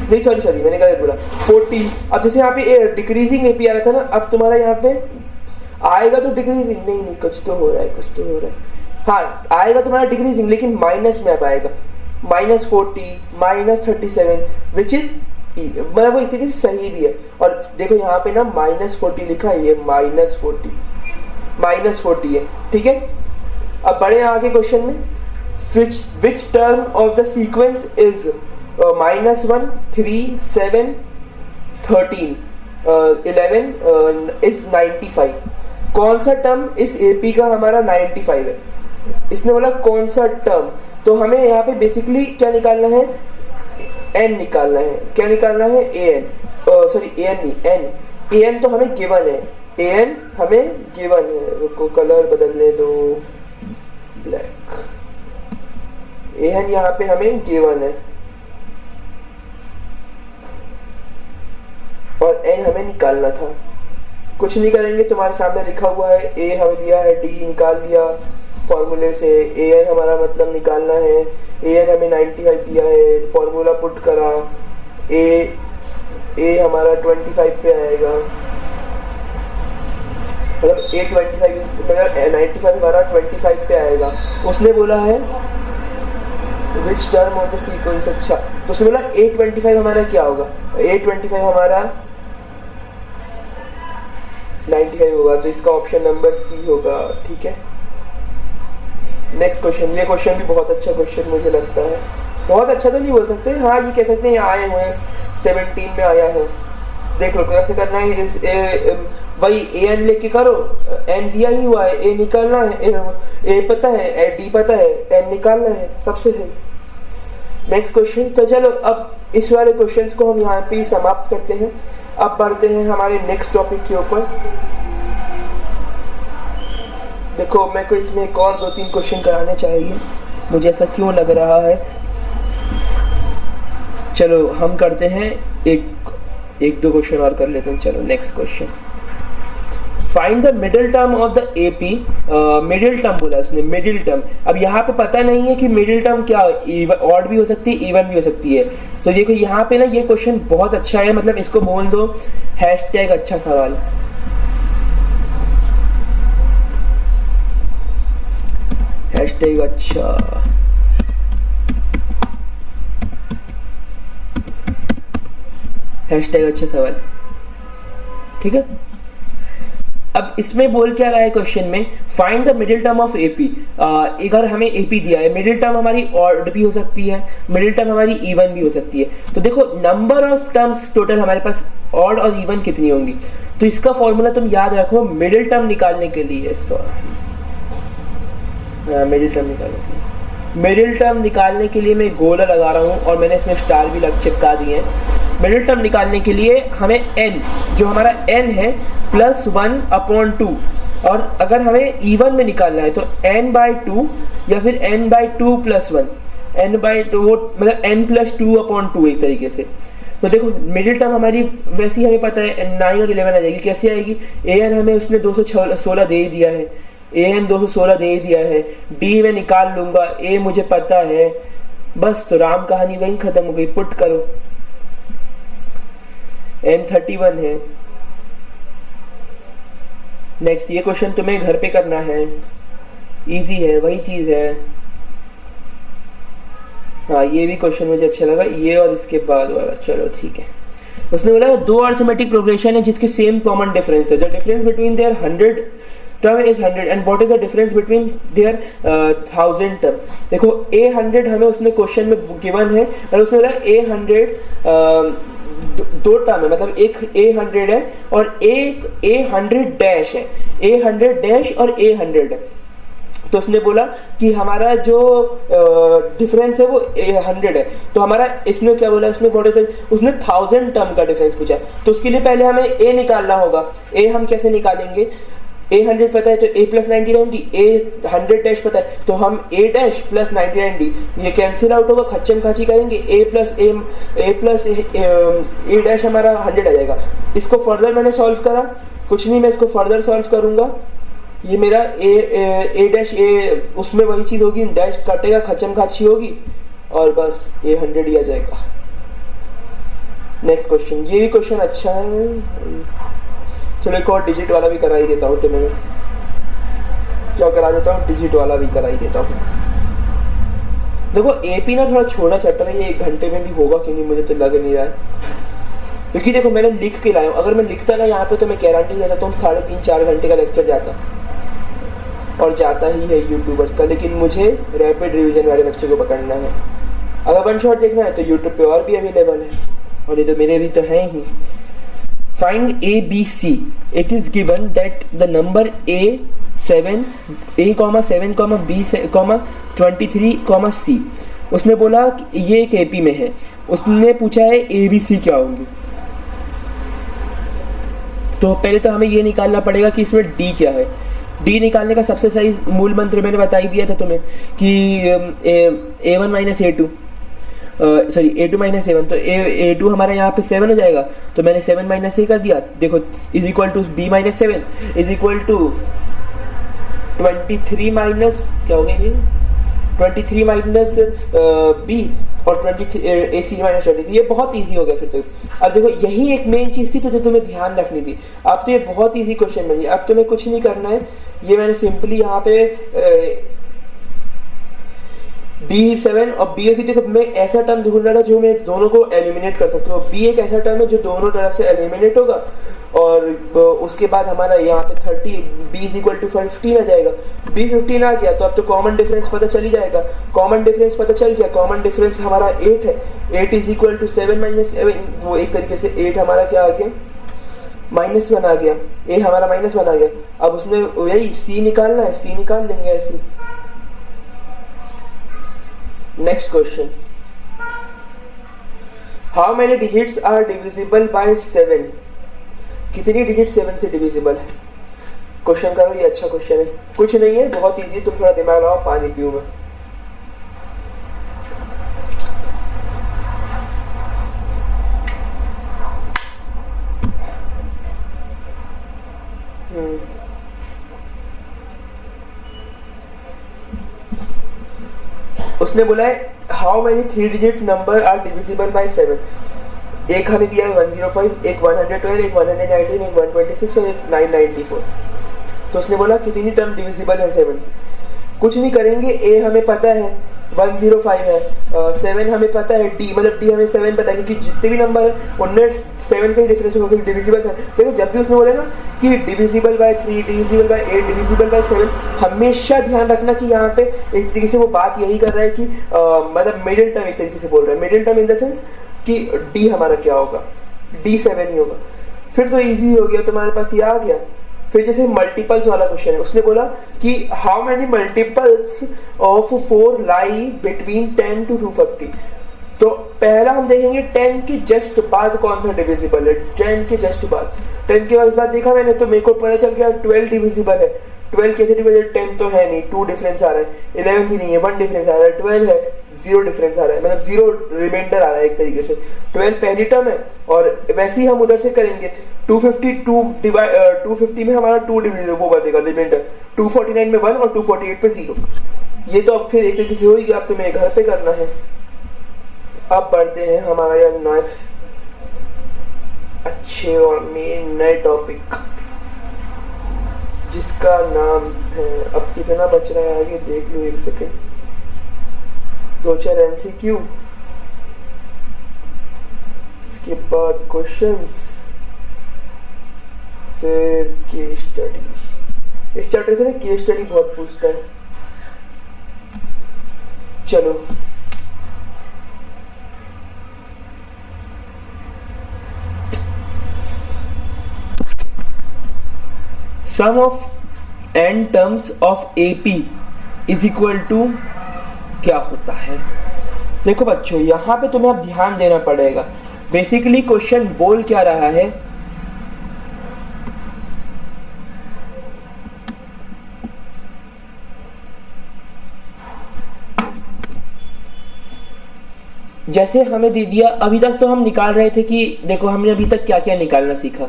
नहीं सॉरी मैंने गलत बोला, 40। अब जैसे यहाँ पे डिक्रीजिंग AP आ रहा था ना, अब तुम्हारा यहाँ पे आएगा तो डिक्रीजिंग, नहीं कुछ तो हो रहा है, हाँ आएगा तुम्हारा डिक्रीजिंग, लेकिन माइनस में अब आएगा, -40, -37, विच इज मतलब वो एक तरीके से सही भी है। और देखो यहाँ पे ना -40 लिखा है, ये -40 है, ठीक है। अब बढ़े आगे क्वेश्चन में, which term of the sequence is -1, 3, 7, 13, 11 is 95। कौन सा टर्म इस AP का हमारा 95 है? इसने बोला कौन सा टर्म, तो हमें यहाँ पे बेसिकली क्या निकालना है, n निकालना है। क्या निकालना है, an नहीं, n। an तो हमें गिवन है, an हमें गिवन है। रुको कलर बदलने दो, ब्लैक। an यहाँ पे हमें गिवन है और n हमें निकालना था। कुछ नहीं करेंगे, तुम्हारे सामने लिखा हुआ है, a हमें दिया है, d निकाल दिया फॉर्मूले से, an हमारा मतलब निकालना है, an हमें 95 दिया है, फॉर्मूला पुट करा, a हमारा 25 पे आएगा, मतलब A25 मतलब 95 हमारा 25 पे आएगा। उसने बोला है which term of the sequence, अच्छा तो उसने बोला A25 हमारा क्या होगा, A25 हमारा 95 होगा, तो इसका ऑप्शन नंबर C होगा, ठीक है। नेक्स्ट क्वेश्चन, ये क्वेश्चन भी बहुत अच्छा क्वेश्चन मुझे लगता है, बहुत अच्छा तो नहीं बोल सकते, हाँ ये कह सकते हैं, आए हुए हैं 17 में आया है। देख लो कैसे करना है, इस वही an लेके करो, n दिया ही हुआ है, a निकालना है, a पता है, d पता है, n निकालना है, सबसे सही। नेक्स्ट क्वेश्चन, तो चलो अब इस वाले क्वेश्चंस को हम यहाँ पे समाप्त करते हैं। अब बढ़ते हैं हमारे नेक्स्ट टॉपिक के ऊपर। देखो मेरे को इसमें एक और 2-3 क्वेश्चन कराने चाहिए, मुझे ऐसा क्यों लग रहा है। चलो हम करते हैं एक दो क्वेश्चन और कर लेते हैं। चलो next question, find the middle term of the AP। Middle term बोला उसने, मिडिल टर्म। अब यहाँ पे पता नहीं है कि मिडिल टर्म क्या, ऑड भी हो सकती है, इवन भी हो सकती है। तो देखो यहाँ पे ना ये क्वेश्चन बहुत अच्छा है, मतलब इसको बोल दो हैशटैग अच्छा सवाल। हैशटैग अच्छा, हैशटैग अच्छा सवाल, ठीक है। अब इसमें बोल क्या रहा है क्वेश्चन में, find the middle term of AP। अगर हमें AP दिया है, मिडिल टर्म हमारी ऑड भी हो सकती है, मिडिल टर्म हमारी इवन भी हो सकती है। तो देखो नंबर ऑफ टर्म्स टोटल हमारे पास ऑड और इवन कितनी होंगी, तो इसका फॉर्मूला तुम याद रखो मिडिल टर्म निकालने के लिए, मिडिल टर्म निकालने के लिए मैं गोला लगा रहा हूँ और मैंने इसमें स्टार भी चिपका दिए हैं। मिडिल टर्म निकालने के लिए हमें n, जो हमारा n है, +1/2, और अगर हमें इवन में निकालना है तो n/2 या फिर n/2 + 1, n/2 मतलब n+2/2 एक तरीके से। तो देखो मिडिल टर्म हमारी वैसी हमें पता है 9 और 11 आ जाएगी। कैसे आएगी, an हमें उसने 216 दे ही दिया है, an 216 दे ही दिया है, d में निकाल लूंगा, a मुझे पता है, बस तो राम कहानी वहीं खत्म हो गई। पुट करो, n31 है। नेक्स्ट ये क्वेश्चन तुम्हें घर पे करना है, इजी है, वही चीज है। हाँ ये भी क्वेश्चन मुझे अच्छा लगा, ये और इसके बाद वाला, चलो ठीक है। उसने बोला 2 अरिथमेटिक प्रोग्रेशन है जिसके सेम कॉमन डिफरेंस है, the difference between their 100 term is 100 and what is the difference between their 1000 term. देखो A100 हमें उसने क्वेश्चन में गिवन है और उसने बोला A100 दो टर्म है, मतलब एक A100 है और एक A100 डैश है, A100 डैश और A100 है। तो उसने बोला कि हमारा जो डिफरेंस है वो 100 है, तो हमारा इसने क्या बोला, उसने 1000 टर्म का डिफरेंस पूछा है। तो उसके लिए पहले हमें ए निकालना होगा। ए हम कैसे निकालेंगे, A100 पता है तो A plus 99D, A100 dash पता है तो हम A डैश प्लस 99D, ये कैंसिल आउट होगा, खच्चम खाची करेंगे, A प्लस A डैश हमारा 100 आ जाएगा। इसको फर्दर मैंने सॉल्व करा, कुछ नहीं, मैं इसको फर्दर सॉल्व करूंगा, ये मेरा ए डैश ए, उसमें वही चीज होगी, डैश कटेगा, खचम खाची होगी और बस A100 ही आ जाएगा। नेक्स्ट क्वेश्चन, ये भी क्वेश्चन अच्छा है, चलो एक और डिजिट वाला भी करा ही देता हूँ, तो मैं क्या करा देता हूँ, डिजिट वाला भी करा ही देता हूँ। देखो AP ना थोड़ा छोटा चैप्टर है, ये 1 घंटे में भी होगा कि नहीं मुझे तो लग नहीं रहा है, क्योंकि देखो मैंने लिख के लाया हूँ, अगर मैं लिखता ना यहाँ पे तो मैं गारंटी देता तो 3.5-4 घंटे का लेक्चर जाता, और जाता ही है यूट्यूबर्स का, लेकिन मुझे रैपिड रिवीजन वाले बच्चों को पकड़ना है। अगर वन शॉट देखना है तो यूट्यूब पे और भी अवेलेबल है, और ये तो मेरे भी तो है ही। Find ABC, it is given that the number A7, B, 23, C, उसने बोला ये एक AP में है, उसने पूछा है ABC क्या होंगे। तो पहले तो हमें ये निकालना पड़ेगा कि इसमें D क्या है। D निकालने का सबसे सही मूल मंत्र मैंने बता ही दिया था तुम्हें कि A1 minus A2, sorry A2 minus A1, तो A2 हमारा यहाँ पे 7 हो जाएगा, तो मैंने 7 माइनस A कर दिया, देखो is equal to B minus 7 is equal to 23 minus क्या हो गया ये 23 माइनस B और 23 AC माइनस 23, ये बहुत इजी हो गया फिर तो। अब देखो यही एक मेन चीज थी तो जो तुम्हें ध्यान रखनी थी। अब तो ये बहुत इजी क्वेश्चन बन गया, अब तुम्हें कुछ नहीं करना है, ये मैंने सिंपली यहाँ पे B7 और B की, देखो मैं ऐसा टर्म ढूंढ रहा था जो मैं दोनों को एलिमिनेट कर सकता हूँ। B एक ऐसा टर्म है जो दोनों तरफ से एलिमिनेट होगा, और उसके बाद हमारा यहाँ पे 30 B इज इक्वल टू 15 आ जाएगा। B 15 आ गया तो अब तो कॉमन डिफरेंस पता चल ही जाएगा, कॉमन डिफरेंस पता चल गया, कॉमन डिफरेंस हमारा 8 है, 8 इज इक्वल टू 7 माइनस 7, वो एक तरीके से 8 हमारा क्या आ गया, -1 आ गया, A हमारा -1 आ गया। अब उसमें वही C निकालना है, C निकाल लेंगे ऐसे। Next question, how many digits are divisible by 7, कितनी डिजिट 7 से डिविजिबल है। क्वेश्चन करो, ये अच्छा क्वेश्चन है, कुछ नहीं है, बहुत इजी, तुम थोड़ा दिमाग लगाओ, पानी पियो मैं। उसने बोला है how many 3 digit number are divisible by 7। एक हमें दिया है 105, एक 112, एक 119, एक 126 और एक 994। तो उसने बोला कितनी टर्म डिविजिबल है 7 से। कुछ नहीं करेंगे, A हमें पता है 105 है, 7 हमें पता है, D मतलब D हमें 7 पता है, क्योंकि जितने भी नंबर है उनमें 7 का ही डिफरेंस होगा, क्योंकि डिविजिबल है। देखो जब भी उसने बोला ना कि divisible by 3, divisible by 8, divisible by 7, हमेशा ध्यान रखना कि यहाँ पे एक तरीके से वो बात यही कर रहा है कि मतलब मिडिल टर्म एक तरीके से बोल रहा है, middle term in the sense कि D हमारा क्या होगा, D 7 ही होगा। फिर तो इजी हो गया, तुम्हारे पास ये आ गया। फिर जैसे मल्टीपल्स वाला क्वेश्चन है, उसने बोला कि how many multiples of 4 lie between 10 to 250। तो पहला हम देखेंगे 10 के जस्ट बाद कौन सा डिविजिबल है, 10 के जस्ट बाद। 10 के बाद देखा मैंने तो मेरे को पता चल गया 12 डिविजिबल है। 12 कैसे डिविजिबल, 10 तो है नहीं, 2 डिफरेंस आ रहा है, 11 भी नहीं है, 1 डिफरेंस आ रहा है, 12 है, 0 डिफरेंस आ रहा है, मतलब 0 रिमाइंडर आ रहा है एक तरीके से। 12 पहली टर्म है, और वैसे ही हम उधर से करेंगे 250 में हमारा 2 डिविजन वो बचेगा रिमाइंडर, 249 में 1 और 248 पे 0। ये तो अब फिर एक तरीके से हो गया, अब तो मेरे घर पे करना है। अब बढ़ते हैं हमारे नए अच्छे और मेन नए टॉपिक, जिसका नाम है, अब कितना बच रहा है आगे देख लो, 1 सेकेंड, 2-4 MCQ, इसके बाद क्वेश्चंस, फिर केस स्टडी। इस चैप्टर से ना केस स्टडी बहुत पूछता है। चलो sum of n terms of AP is equal to क्या होता है? देखो बच्चों, यहाँ पे तुम्हें अब ध्यान देना पड़ेगा। बेसिकली क्वेश्चन बोल क्या रहा है, जैसे हमें दे दिया, अभी तक तो हम निकाल रहे थे कि देखो हमने अभी तक क्या क्या निकालना सीखा।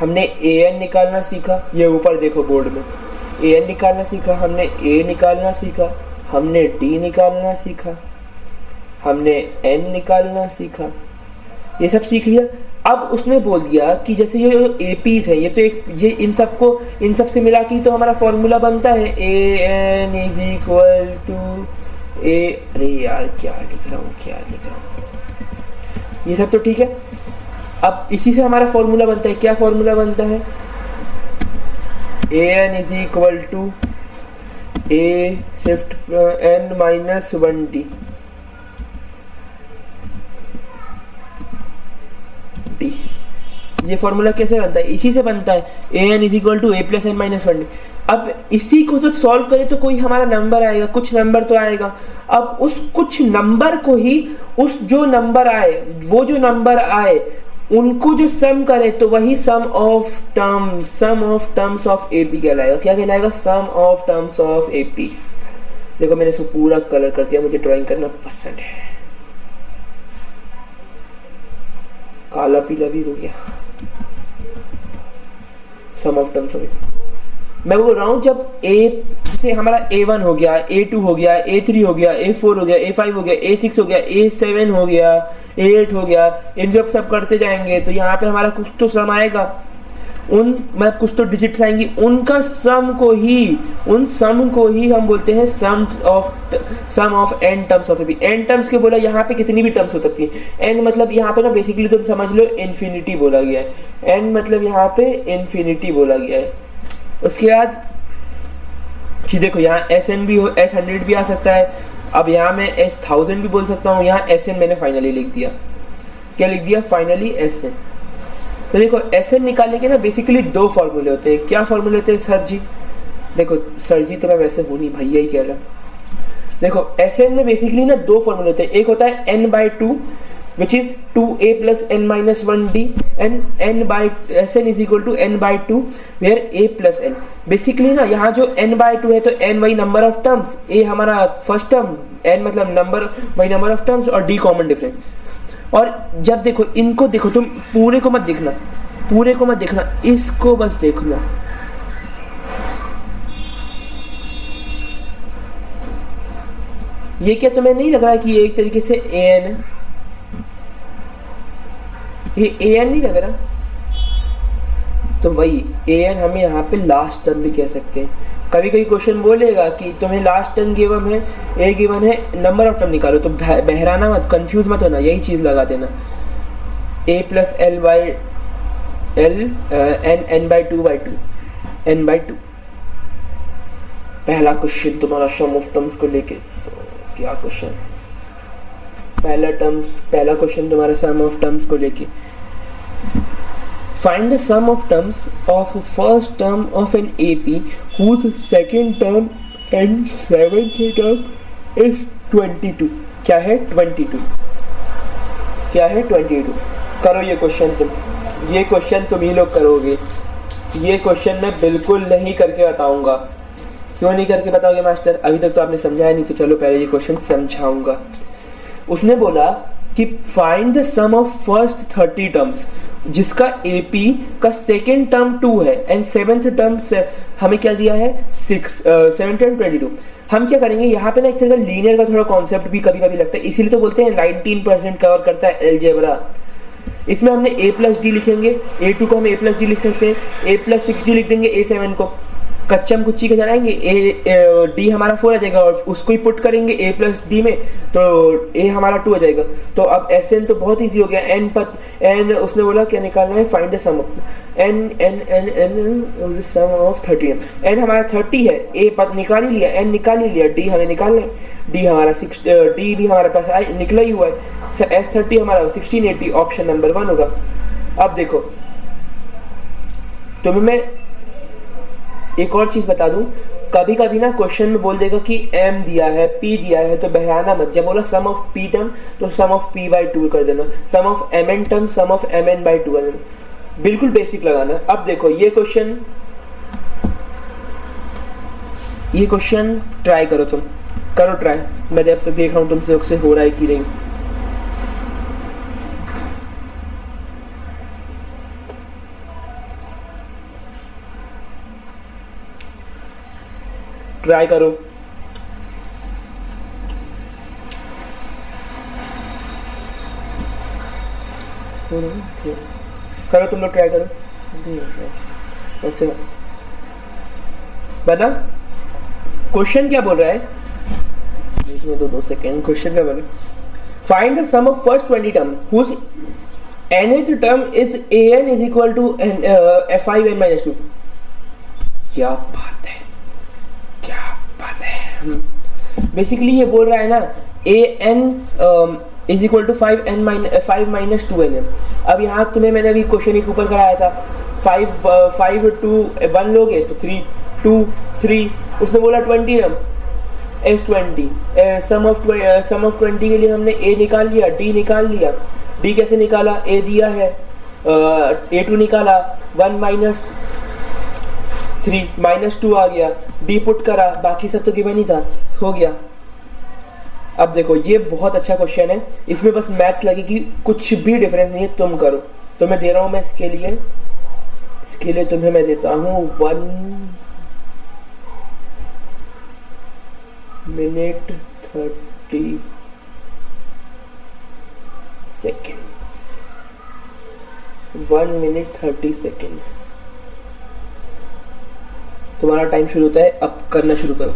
हमने an निकालना सीखा, ये ऊपर देखो बोर्ड में an निकालना सीखा, हमने a निकालना सीखा, हमने d निकालना सीखा, हमने n निकालना सीखा, ये सब सीख लिया। अब उसने बोल दिया कि जैसे ये APs है, ये तो एक, ये इन सब से मिला के तो हमारा फॉर्मूला बनता है an is equal to a, अरे यार क्या लिख रहा हूँ, ये सब तो ठीक है। अब इसी से हमारा फॉर्मूला बनता है, क्या फॉर्मूला बनता है? an is equal to a shift n minus 1d D. ये फॉर्मूला कैसे बनता है? इसी से बनता है, an is equal to a plus n minus 1d। अब इसी को जब सॉल्व करें तो कोई हमारा नंबर आएगा, कुछ नंबर तो आएगा। अब उस कुछ नंबर को ही, उस जो नंबर आए, वो जो नंबर आए उनको जो सम करे तो वही सम ऑफ टर्म्स ऑफ AP कहलाएगा। क्या कहलाएगा? सम ऑफ टर्म्स ऑफ AP। देखो मैंने इसको पूरा कलर कर दिया, मुझे ड्राइंग करना पसंद है। काला पीला भी हो गया। सम ऑफ टर्म्स ऑफ AP मैं बोल रहा हूं, जब जैसे हमारा A1 हो गया, A2 हो गया, A3 हो गया, A4 हो गया, A5 हो गया, A6 हो गया, A7 हो गया, A8 हो गया, इन सब करते जाएंगे तो यहाँ पे हमारा कुछ तो सम आएगा, कुछ तो डिजिट्स आएंगी, उनका सम को ही हम बोलते हैं sum of n terms of AP। n terms के बोला, यहाँ पे कितनी भी टर्म्स हो सकती है। n मतलब यहाँ पे ना बेसिकली तुम समझ लो इन्फिनिटी बोला गया है। n मतलब यहाँ पे इन्फिनिटी बोला गया है। उसके बाद कि देखो यहाँ SN भी हो, S100 भी आ सकता है। अब यहाँ मैं S1000 भी बोल सकता हूँ। यहाँ SN मैंने फाइनली लिख दिया। क्या लिख दिया? Finally SN। तो देखो SN निकालने के ना बेसिकली दो फॉर्मूले होते हैं। क्या फॉर्मूले होते हैं सर जी? देखो सर जी तो मैं वैसे हूँ नहीं, भैया ही कह रहा। देखो SN में बेसिकली ना दो फॉर्मूले होते हैं। एक होता है n/2 which is 2a plus n minus 1d and SN is equal to n/2 where a plus n। Basically ना यहाँ जो n/2 है तो n वही नंबर ऑफ टर्म्स, a हमारा फर्स्ट टर्म, n मतलब नंबर वही नंबर ऑफ टर्म्स और d कॉमन डिफरेंस। और जब देखो इनको देखो, तुम पूरे को मत देखना, इसको बस देखना। ये क्या तुम्हें नहीं लग रहा है कि ये एक तरीके से an है? ये an नहीं लग रहा? तो वही an हम यहाँ पे लास्ट टर्म भी कह सकते हैं। कभी कभी क्वेश्चन बोलेगा कि तुम्हें लास्ट टर्म गिवन है, a गिवन है, नंबर ऑफ टर्म निकालो, तो बहराना मत, कंफ्यूज मत होना, यही चीज लगा देना। a plus l by l n/2/2 n/2। पहला क्वेश्चन तुम्हारा सम ऑफ टर्म्स को लेके, क्या क्वेश्चन? पहला क्वेश्चन तुम्हारा सम ऑफ टर्म्स को लेके। Find the sum of terms of first term of an AP whose second term and seventh term is 22। क्या है? 22। क्या है? 22। करो ये क्वेश्चन तुम ही लोग करोगे। ये क्वेश्चन मैं बिल्कुल नहीं करके बताऊंगा। क्यों नहीं करके बताओगे मास्टर? अभी तक तो आपने समझाया नहीं, तो चलो पहले ये क्वेश्चन समझाऊंगा। उसने बोला कि find the sum of first 30 terms, जिसका AP का सेकेंड टर्म 2 है एंड सेवेंथ टर्म से हमें क्या दिया है? 6, 7 एंड 22। हम क्या करेंगे यहाँ पे ना, एक तरह का लीनियर का थोड़ा कॉन्सेप्ट भी कभी कभी लगता है, इसीलिए तो बोलते हैं 19% कवर करता है अलजेब्रा। इसमें हमने a प्लस डी लिखेंगे, A2 को हम a प्लस डी लिख सकते हैं, a प्लस 6d लिख देंगे A7 को, कच्चम कुच्ची के जाएंगे, डी हमारा 4 आ जाएगा और उसको ही पुट करेंगे a प्लस डी में तो a हमारा 2 आ जाएगा। तो अब SN तो बहुत इजी हो गया। n उसने बोला क्या निकालना है? Find the sum of n sum of 30। n हमारा 30 है, a निकाल ही लिया, n निकाल ही लिया, d हमें निकालना है, d हमारा 6, d भी हमारे पास निकला ही हुआ है। S30 हमारा 1680, ऑप्शन नंबर 1 होगा। अब देखो तुम्हें मैं एक और चीज बता दूं, कभी कभी ना क्वेश्चन में बोल देगा कि m दिया है, p दिया है, तो बहराना मत। जब बोला सम ऑफ p टर्म तो सम ऑफ p बाई 2 कर देना, sum of mn term sum of mn by 2 कर देना, बिल्कुल बेसिक लगाना। अब देखो ये क्वेश्चन ट्राई करो, तुम करो ट्राई, मैं जब तक देख रहा हूं तुमसे उससे हो रहा है कि नहीं। ट्राई करो, करो तुम लोग ट्राई करो। अच्छा बता क्वेश्चन क्या बोल रहा है, इसमें दो सेकेंड। क्वेश्चन क्या बोल रहा है, find the sum of first 20 term whose nth term is an is equal to f5n minus 2। क्या बात है, क्या बात है। बेसिकली ये बोल रहा है ना an is equal to 5 minus 2n। अब यहाँ तुम्हें मैंने अभी क्वेश्चन एक ऊपर कराया था, 5 2 1 लोगे तो 3 2 3, उसने बोला 20 टर्म S20, सम ऑफ 20 के लिए हमने a निकाल लिया, d निकाल लिया। d कैसे निकाला, a दिया है, a2 निकाला, 1 माइनस 3 माइनस 2 आ गया, d पुट करा, बाकी सब तो गिवन ही था, हो गया। अब देखो ये बहुत अच्छा क्वेश्चन है, इसमें बस मैथ्स लगेगी, कुछ भी डिफरेंस नहीं है, तुम करो। तो मैं दे रहा हूं, मैं इसके लिए तुम्हें मैं देता हूं 1 मिनट 30 सेकेंड्स, 1 मिनट 30 सेकेंड्स। तुम्हारा टाइम शुरू होता है, अब करना शुरू करो।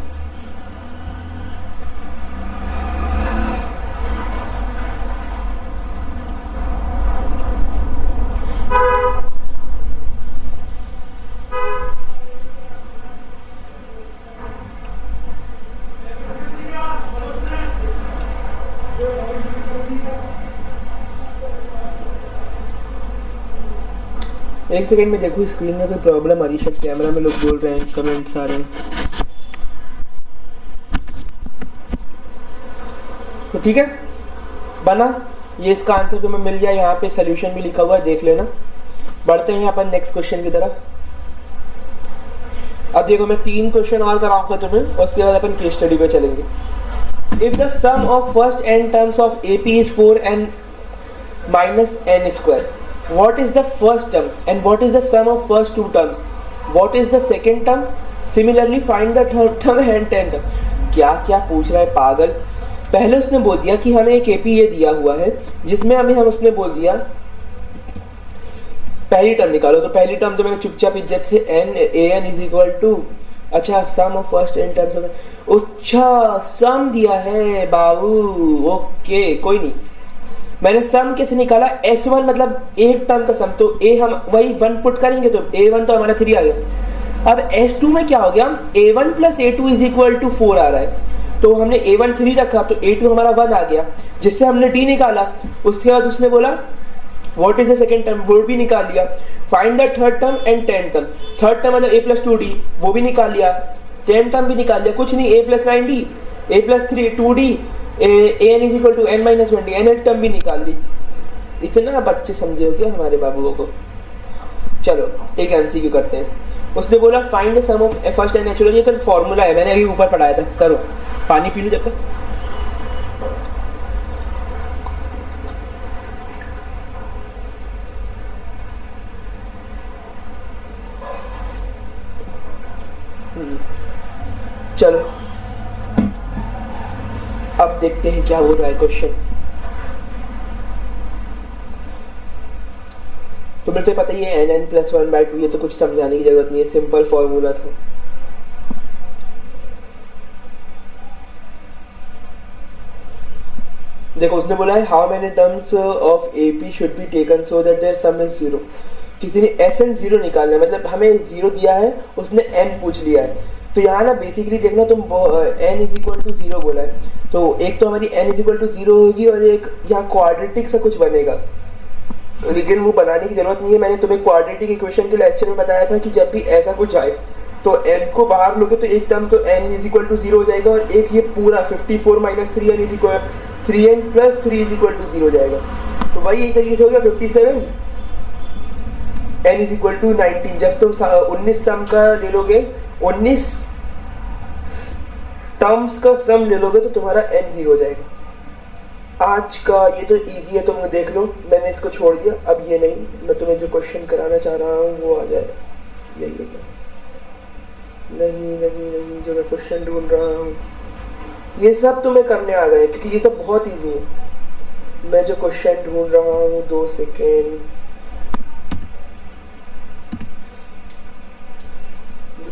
एक सेकंड में देखो स्क्रीन में कोई प्रॉब्लम आ रही है, शायद कैमरा में लोग बोल रहे हैं, कमेंट्स आ रहे हैं। तो ठीक है बना, ये इसका आंसर तुम्हें मिल गया, यहाँ पे सोल्यूशन भी लिखा हुआ है, देख लेना। बढ़ते हैं अपन नेक्स्ट क्वेश्चन की तरफ। अब देखो मैं 3 क्वेश्चन और कराऊंगा तुम्हें, उसके बाद अपन केस स्टडी पे चलेंगे। If the sum of first n terms of AP is 4n minus n square, what is the first term and what is the sum of first 2 terms, what is the second term, similarly find the third term and 10th term। क्या क्या पूछ रहा है पागल। पहले उसने बोल दिया कि हमें एक AP ये दिया हुआ है, जिसमें हम उसने बोल दिया पहली टर्म निकालो, तो पहली टर्म तो मैंने चुपचाप इज्जत से an इज इक्वल टू, अच्छा सम ऑफ फर्स्ट n टर्म्स, अच्छा सम दिया है बाबू, ओके कोई नहीं। मैंने सम कैसे निकाला, S1 मतलब एक टर्म का सम, तो A हम वही 1 पुट करेंगे तो A1 तो हमारा 3 आ गया। अब S2 में क्या हो गया, A1 plus A2 is equal to 4 आ रहा है, तो हमने A1 3 रखा तो A2 हमारा 1 आ गया, जिससे हमने D निकाला। उसके बाद उसने बोला what is the second term, वो भी निकाल लिया। Find the third term and 10th term, third term मतलब A प्लस 2D, वो भी निकाल लिया। 10th टर्म भी निकाल लिया, कुछ नहीं, A plus 9D, A plus 3 2D, an is equal to n minus 1D, nth term भी निकाल ली। इतना बच्चे समझे हो क्या हमारे बाबुओं को। चलो एक MCQ करते हैं। उसने बोला find the sum of first and natural, ये तो फॉर्मूला है, मैंने अभी ऊपर पढ़ाया था, करो। पानी पी लो जब तक। चलो अब देखते हैं क्या हो रहा है क्वेश्चन। तुम्हें तो पता ही है n प्लस 1/2, ये तो कुछ समझाने की जरूरत नहीं है, सिंपल फॉर्मूला था। देखो उसने बोला है how many terms of AP should be taken so that their sum is 0। कितनी SN 0 निकालना है, मतलब हमें 0 दिया है, उसने n पूछ लिया है। तो यहाँ ना बेसिकली देखना, तुम n इज इक्वल टू 0 बोला है, तो एक तो हमारी n इज इक्वल टू 0 होगी और एक यहाँ क्वाड्रेटिक सा कुछ बनेगा, लेकिन वो बनाने की जरूरत नहीं है। मैंने तुम्हें क्वाड्रेटिक इक्वेशन के लेक्चर में बताया था कि जब भी ऐसा कुछ आए तो n को बाहर लोगे तो एक टर्म तो n इज इक्वल टू 0 हो जाएगा, और एक ये पूरा 54 minus 3n is equal 3n plus 3 is equal to 0 हो जाएगा। तो वही एक तरीके से हो गया 57, n इज इक्वल टू 19। जब तुम 19 टर्म का ले लोगे, 19 टर्म्स का सम ले लोगे तो तुम्हारा n 0 हो जाएगा। आज का ये तो इजी है, तुम देख लो, मैंने इसको छोड़ दिया। अब ये नहीं, मैं तुम्हें जो क्वेश्चन कराना चाह रहा हूँ वो आ जाए, यही है। नहीं, जो मैं क्वेश्चन ढूंढ रहा हूँ ये सब तुम्हें करने आ गए, क्योंकि ये सब बहुत इजी है। मैं जो क्वेश्चन ढूंढ रहा हूँ, 2 सेकेंड,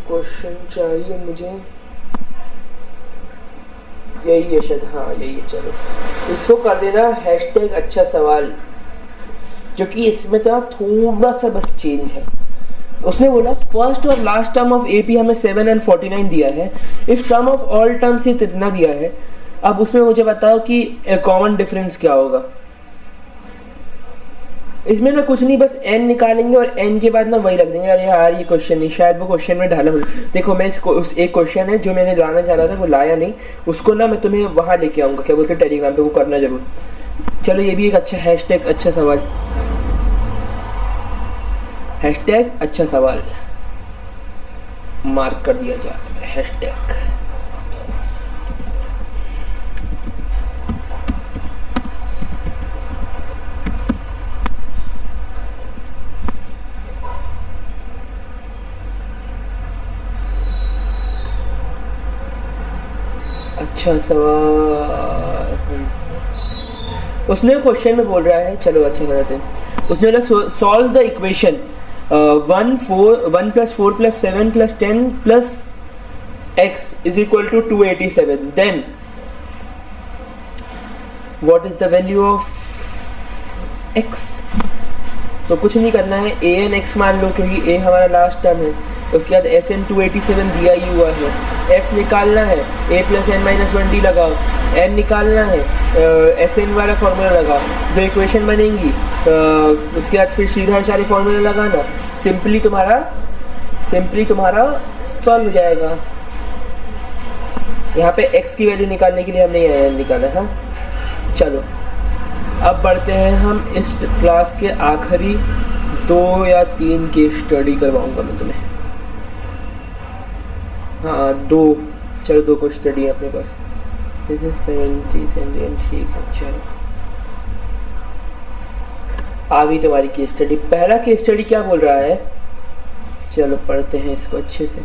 क्वेश्चन चाहिए मुझे, यही है शायद, हाँ यही है। चलो इसको कर देना हैशटैग अच्छा सवाल, क्योंकि इसमें तो थोड़ा सा बस चेंज है। उसने बोला फर्स्ट और लास्ट टर्म ऑफ एपी हमें 7 and 49 दिया है, if sum of all terms से इतना दिया है। अब उसमें मुझे बताओ कि कॉमन डिफरेंस क्या होगा। इसमें ना कुछ नहीं, बस n निकालेंगे और n के बाद ना वही रख देंगे। अरे यार ये क्वेश्चन नहीं, शायद वो क्वेश्चन में ढाला। देखो मैं इसको एक क्वेश्चन है जो मैंने लाना चाह रहा था वो लाया नहीं, उसको ना मैं तुम्हें वहां लेके आऊंगा, क्या बोलते हैं, टेलीग्राम पे, वो करना जरूर। चलो ये भी एक अच्छा हैशटैग अच्छा सवाल, हैशटैग अच्छा सवाल मार्क कर दिया जाए, हैशटैग। अच्छा सवाल। उसने क्वेश्चन में बोल रहा है, चलो अच्छा करते हैं। उसने बोला solve the equation 1 plus 4 plus 7 plus 10 plus x is equal to 287. Then what is the value of x? तो कुछ नहीं करना है, a n x मान लो, क्योंकि a हमारा लास्ट टर्म है। उसके बाद s n 287 दिया ही हुआ है, x निकालना है, a plus n minus 1d लगाओ, n निकालना है, s n वाला फॉर्मूला लगाओ, दो इक्वेशन बनेंगी। उसके बाद फिर सीधा सारे फॉर्मूला लगाना, सिंपली तुम्हारा सॉल्व हो जाएगा। यहाँ पे x की वैल्यू निकालने के लिए हमने ये n निकाला। हाँ चलो अब बढ़ते हैं हम इस क्लास के आखिरी 2 या 3 की स्टडी करवाऊंगा मैं तुम्हें। हाँ 2, चलो 2 को स्टडी है अपने पास। दिस इज 70 ठीक है। चलो आ गई तुम्हारी केस स्टडी। पहला केस स्टडी क्या बोल रहा है, चलो पढ़ते हैं इसको अच्छे से।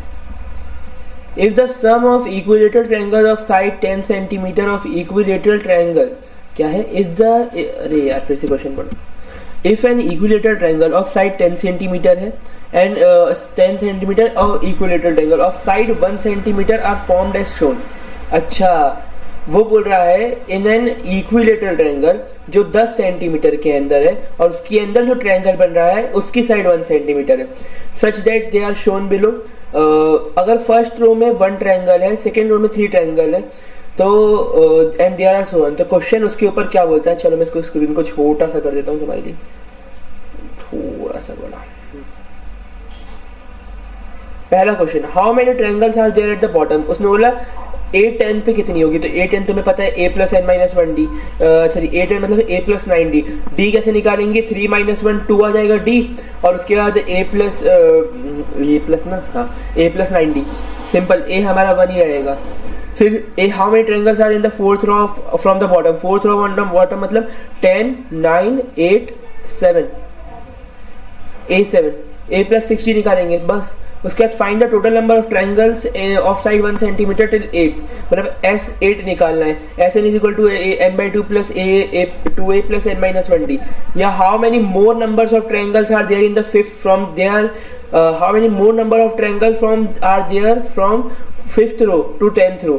If the sum of equilateral triangle of side 10 centimetre of equilateral triangle, क्या है, इफ द, अरे यार फिर से क्वेश्चन पढ़ो। If an equilateral triangle of side 10 centimetre है and 10 centimetre of equilateral triangle of side 1 centimetre are formed as shown. अच्छा वो बोल रहा है इन एन इक्विलेटरल ट्रायंगल जो 10 सेंटीमीटर के अंदर है और उसके अंदर जो ट्रायंगल बन रहा है उसकी साइड 1 सेंटीमीटर है, such that they are shown below. अगर फर्स्ट रो में 1 ट्रायंगल है, सेकेंड रो में 3 ट्रायंगल है, तो and there are so on. तो क्वेश्चन उसके ऊपर क्या बोलता है, चलो मैं इसको स्क्रीन को छोटा सा कर देता हूँ तुम्हारे लिए, थोड़ा सा बड़ा। पहला question, how many triangles are there at the bottom. उसने बोला a10 पे कितनी होगी, तो a10 तुम्हें पता है a plus n minus 1d, sorry a10 मतलब a plus 9d। d कैसे निकालेंगे, 3 minus 1 2 आ जाएगा d, और उसके बाद a plus ना, हाँ a plus 9d, simple a हमारा 1 ही रहेगा। फिर a how many triangles are in the fourth row from the bottom, fourth row from bottom मतलब 10 9 8 7, a7, a plus 6d निकालेंगे बस। उसके बाद find the total number of triangles of side 1 centimetre till 8, मतलब S8 निकालना है। Sn is equal to n/2 plus a2a plus n minus 1d। या how many more numbers of triangles are there in the fifth from there, how many more number of triangles from are there from 5th row to 10th row,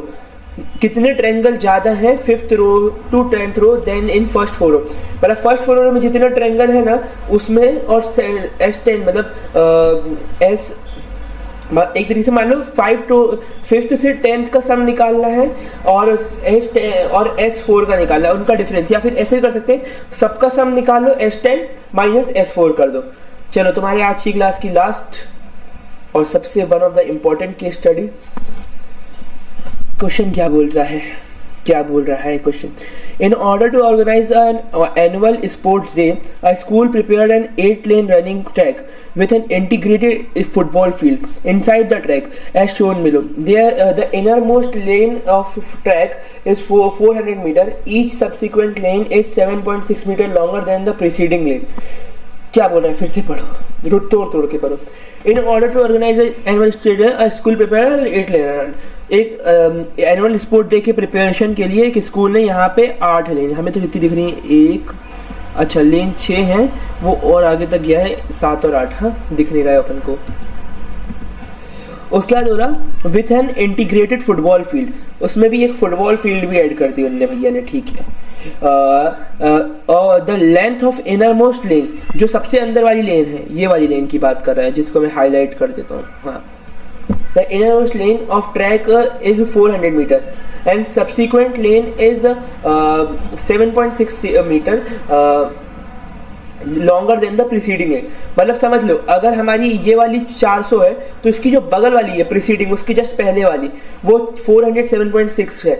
कितने triangle ज्यादा है 5th row to 10th row then in first 4 रो। मतलब first 4 रो में जितने triangle है ना उसमें, और S10 मतलब S एक तरीके से मान लो 5th से 10th का सम निकालना है और S4 का निकालना है, उनका डिफरेंस। या फिर ऐसे कर सकते हैं, सबका सम निकालो S10 माइनस S4 कर दो। चलो तुम्हारी आज की क्लास की लास्ट और सबसे one of the important case study, question क्या बोल रहा है, क्या बोल रहा है question. In order to organise an annual sports day, a school prepared an 8-lane running track with an integrated football field. Inside the track, as shown below, the innermost lane of track is 400 meter. Each subsequent lane is 7.6 meter longer than the preceding lane. क्या बोल रहा है, फिर से पढ़ो, तोड़ के पढ़ो। In order to organise annual stadium school prepare 8-lane, एक एनुअल स्पोर्ट डे के प्रिपरेशन के लिए एक स्कूल ने यहाँ पे 8 लेन, हमें तो कितनी दिख रही है, एक, अच्छा लेन 6 है, वो और आगे तक गया है 7 और 8, हाँ दिख नहीं रहा है अपन को। उसके बाद हो रहा with an integrated football field, उसमें भी एक फुटबॉल फील्ड भी ऐड कर दी उनने भैया ने, ठीक है। The length of inner most lane, जो सबसे अंदर वाली लेन है, ये वाली लेन की बात कर रहा है, जिसको मैं हाईलाइट कर देता हूँ, हाँ। The innermost lane of track is 400 meter and subsequent lane is 7.6 meter longer than the preceding lane। मतलब समझ लो, अगर हमारी ये वाली 400 है तो इसकी जो बगल वाली है प्रीसीडिंग, उसकी जस्ट पहले वाली वो 407.6 है,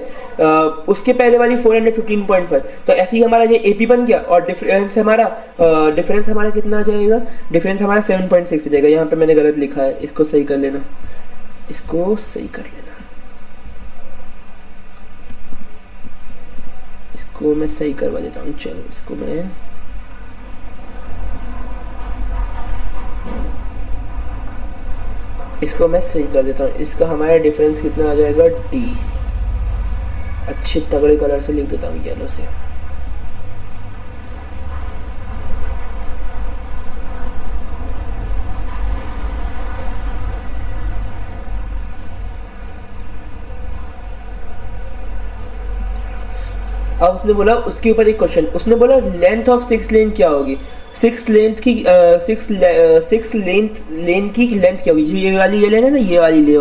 उसके पहले वाली 415.5। तो ऐसे ही हमारा ये एपी बन गया और डिफरेंस हमारा कितना आ जाएगा, डिफरेंस हमारा 7.6 हो जाएगा। यहाँ पे मैंने गलत लिखा है, इसको सही कर लेना, इसको सही कर लेना, इसको मैं सही करवा देता हूँ। चलो इसको मैं सही कर देता हूँ। इसका हमारा डिफरेंस कितना आ जाएगा, डी, अच्छे तगड़े कलर से लिख देता हूँ, येलो से। अब उसने बोला उसके ऊपर एक क्वेश्चन, उसने बोला लेंथ ऑफ 6 लेन क्या होगी, 6 लेन की लेंथ क्या होगी, ये वाली ये लेन है ना, ये वाली,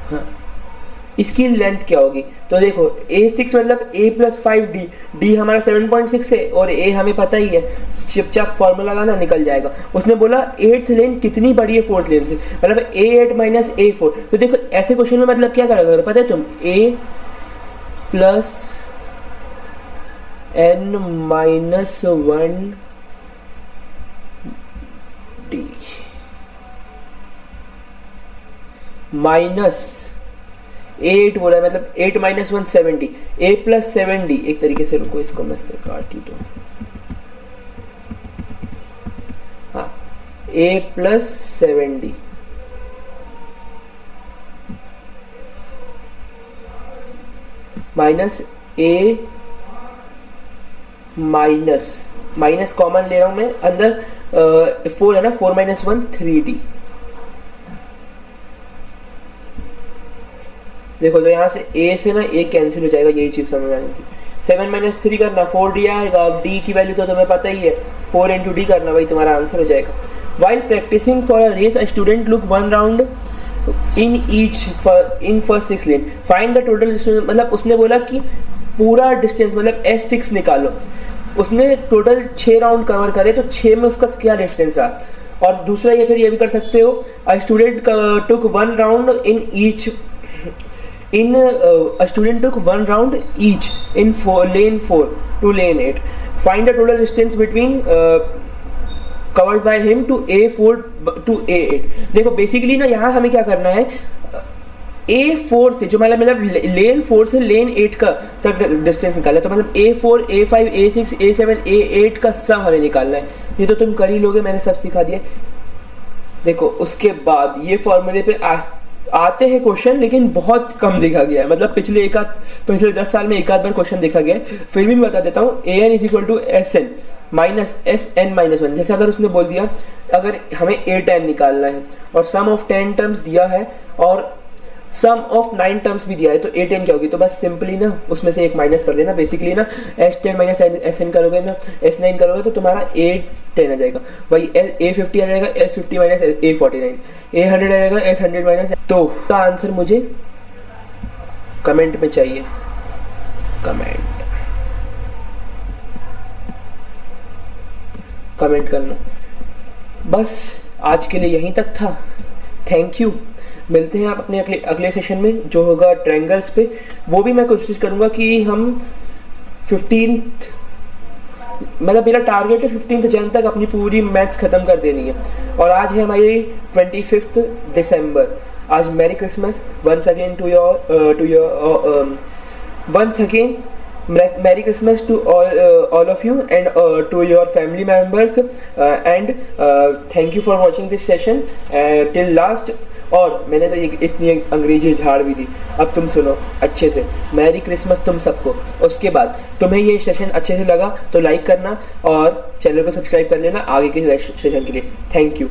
हाँ इसकी लेंथ क्या होगी। तो देखो A6 मतलब A + 5D, D हमारा 7.6 है और A हमें पता ही है, चुपचाप फॉर्मूला लगाना निकल जाएगा। उसने बोला 8th लेन कितनी बड़ी है 4th लेन से, मतलब A8 - A4। तो देखो ऐसे क्वेश्चन में मतलब क्या करोगे पता है तुम, A + n - 1 D minus A8 बोला है, मतलब 8 - 1 70, A + 7D, एक तरीके से, रुको इसको मैं से काट ही दूं, हाँ A + 7D minus A minus common ले रहा हूं मैं, अंदर 4 है ना, 4 - 1 3D। देखो तो यहाँ से A से ना A कैंसिल हो जाएगा, यही चीज समझ आनी थी। 7 - 3 करना 4D आएगा। अब D की वैल्यू तो तुम्हें पता ही है, 4 × D करना, भाई तुम्हारा आंसर हो जाएगा। While practicing for a race, a student look 1 round in first 6 lane. Find the total distance, मतलब उसने बोला कि पूरा डिस्टेंस मतलब S6 निकालो। उसने टोटल 6 राउंड कवर करे तो 6 में उसका क्या डिस्टेंस रहा। और दूसरा ये फिर ये भी कर सकते हो, a student took 1 round in each a student took 1 round each in lane 4 to lane 8. Find the total distance between covered by him to A4 to A8. देखो बेसिकली ना यहाँ हमें क्या करना है, A4 से जो मतलब लेन 4 से लेन 8 का तक डिस्टेंस निकालना है, तो मतलब A4 A5 A6 A7 A8 का सम हमें निकालना है। ये तो तुम कर ही लोगे, मैंने सब सिखा दिया। देखो उसके बाद ये फॉर्मूले पे आते हैं क्वेश्चन, लेकिन बहुत कम देखा गया है, मतलब पिछले 10 साल में एक आध बार क्वेश्चन देखा गया है। फिर भी मैं बता देता हूँ, AN = SN - SN - 1। जैसे अगर उसने बोल दिया अगर हमें A10 निकालना है और सम ऑफ 10 टर्म्स दिया है और सम ऑफ 9 टर्म्स भी दिया है, तो A10 क्या होगी, तो बस सिंपली ना उसमें से एक माइनस कर देना। बेसिकली ना S10 - SN करोगे ना, S9 करोगे तो तुम्हारा A10 आ जाएगा, भाई A50 आ जाएगा, S50 - A49, A100 आ जाएगा, S100 - तो का आंसर मुझे कमेंट में चाहिए, कमेंट करना। बस आज के लिए यहीं तक था। Thank you. मिलते हैं आप अपने अगले सेशन में जो होगा ट्रायंगल्स पे। वो भी मैं कोशिश करूँगा कि हम 15th, मतलब मेरा टारगेट है 15 जन तक अपनी पूरी मैथ्स खत्म कर देनी है। और आज है हमारी 25 दिसंबर। आज merry Christmas once again to your once again Merry Christmas to all of you and to your family members and thank you for watching this session till last। और मैंने तो इतनी अंग्रेजी झाड़ भी दी, अब तुम सुनो अच्छे से। मैरी क्रिसमस तुम सबको। उसके बाद तुम्हें ये सेशन अच्छे से लगा तो लाइक करना और चैनल को सब्सक्राइब कर लेना आगे के सेशन के लिए। Thank you.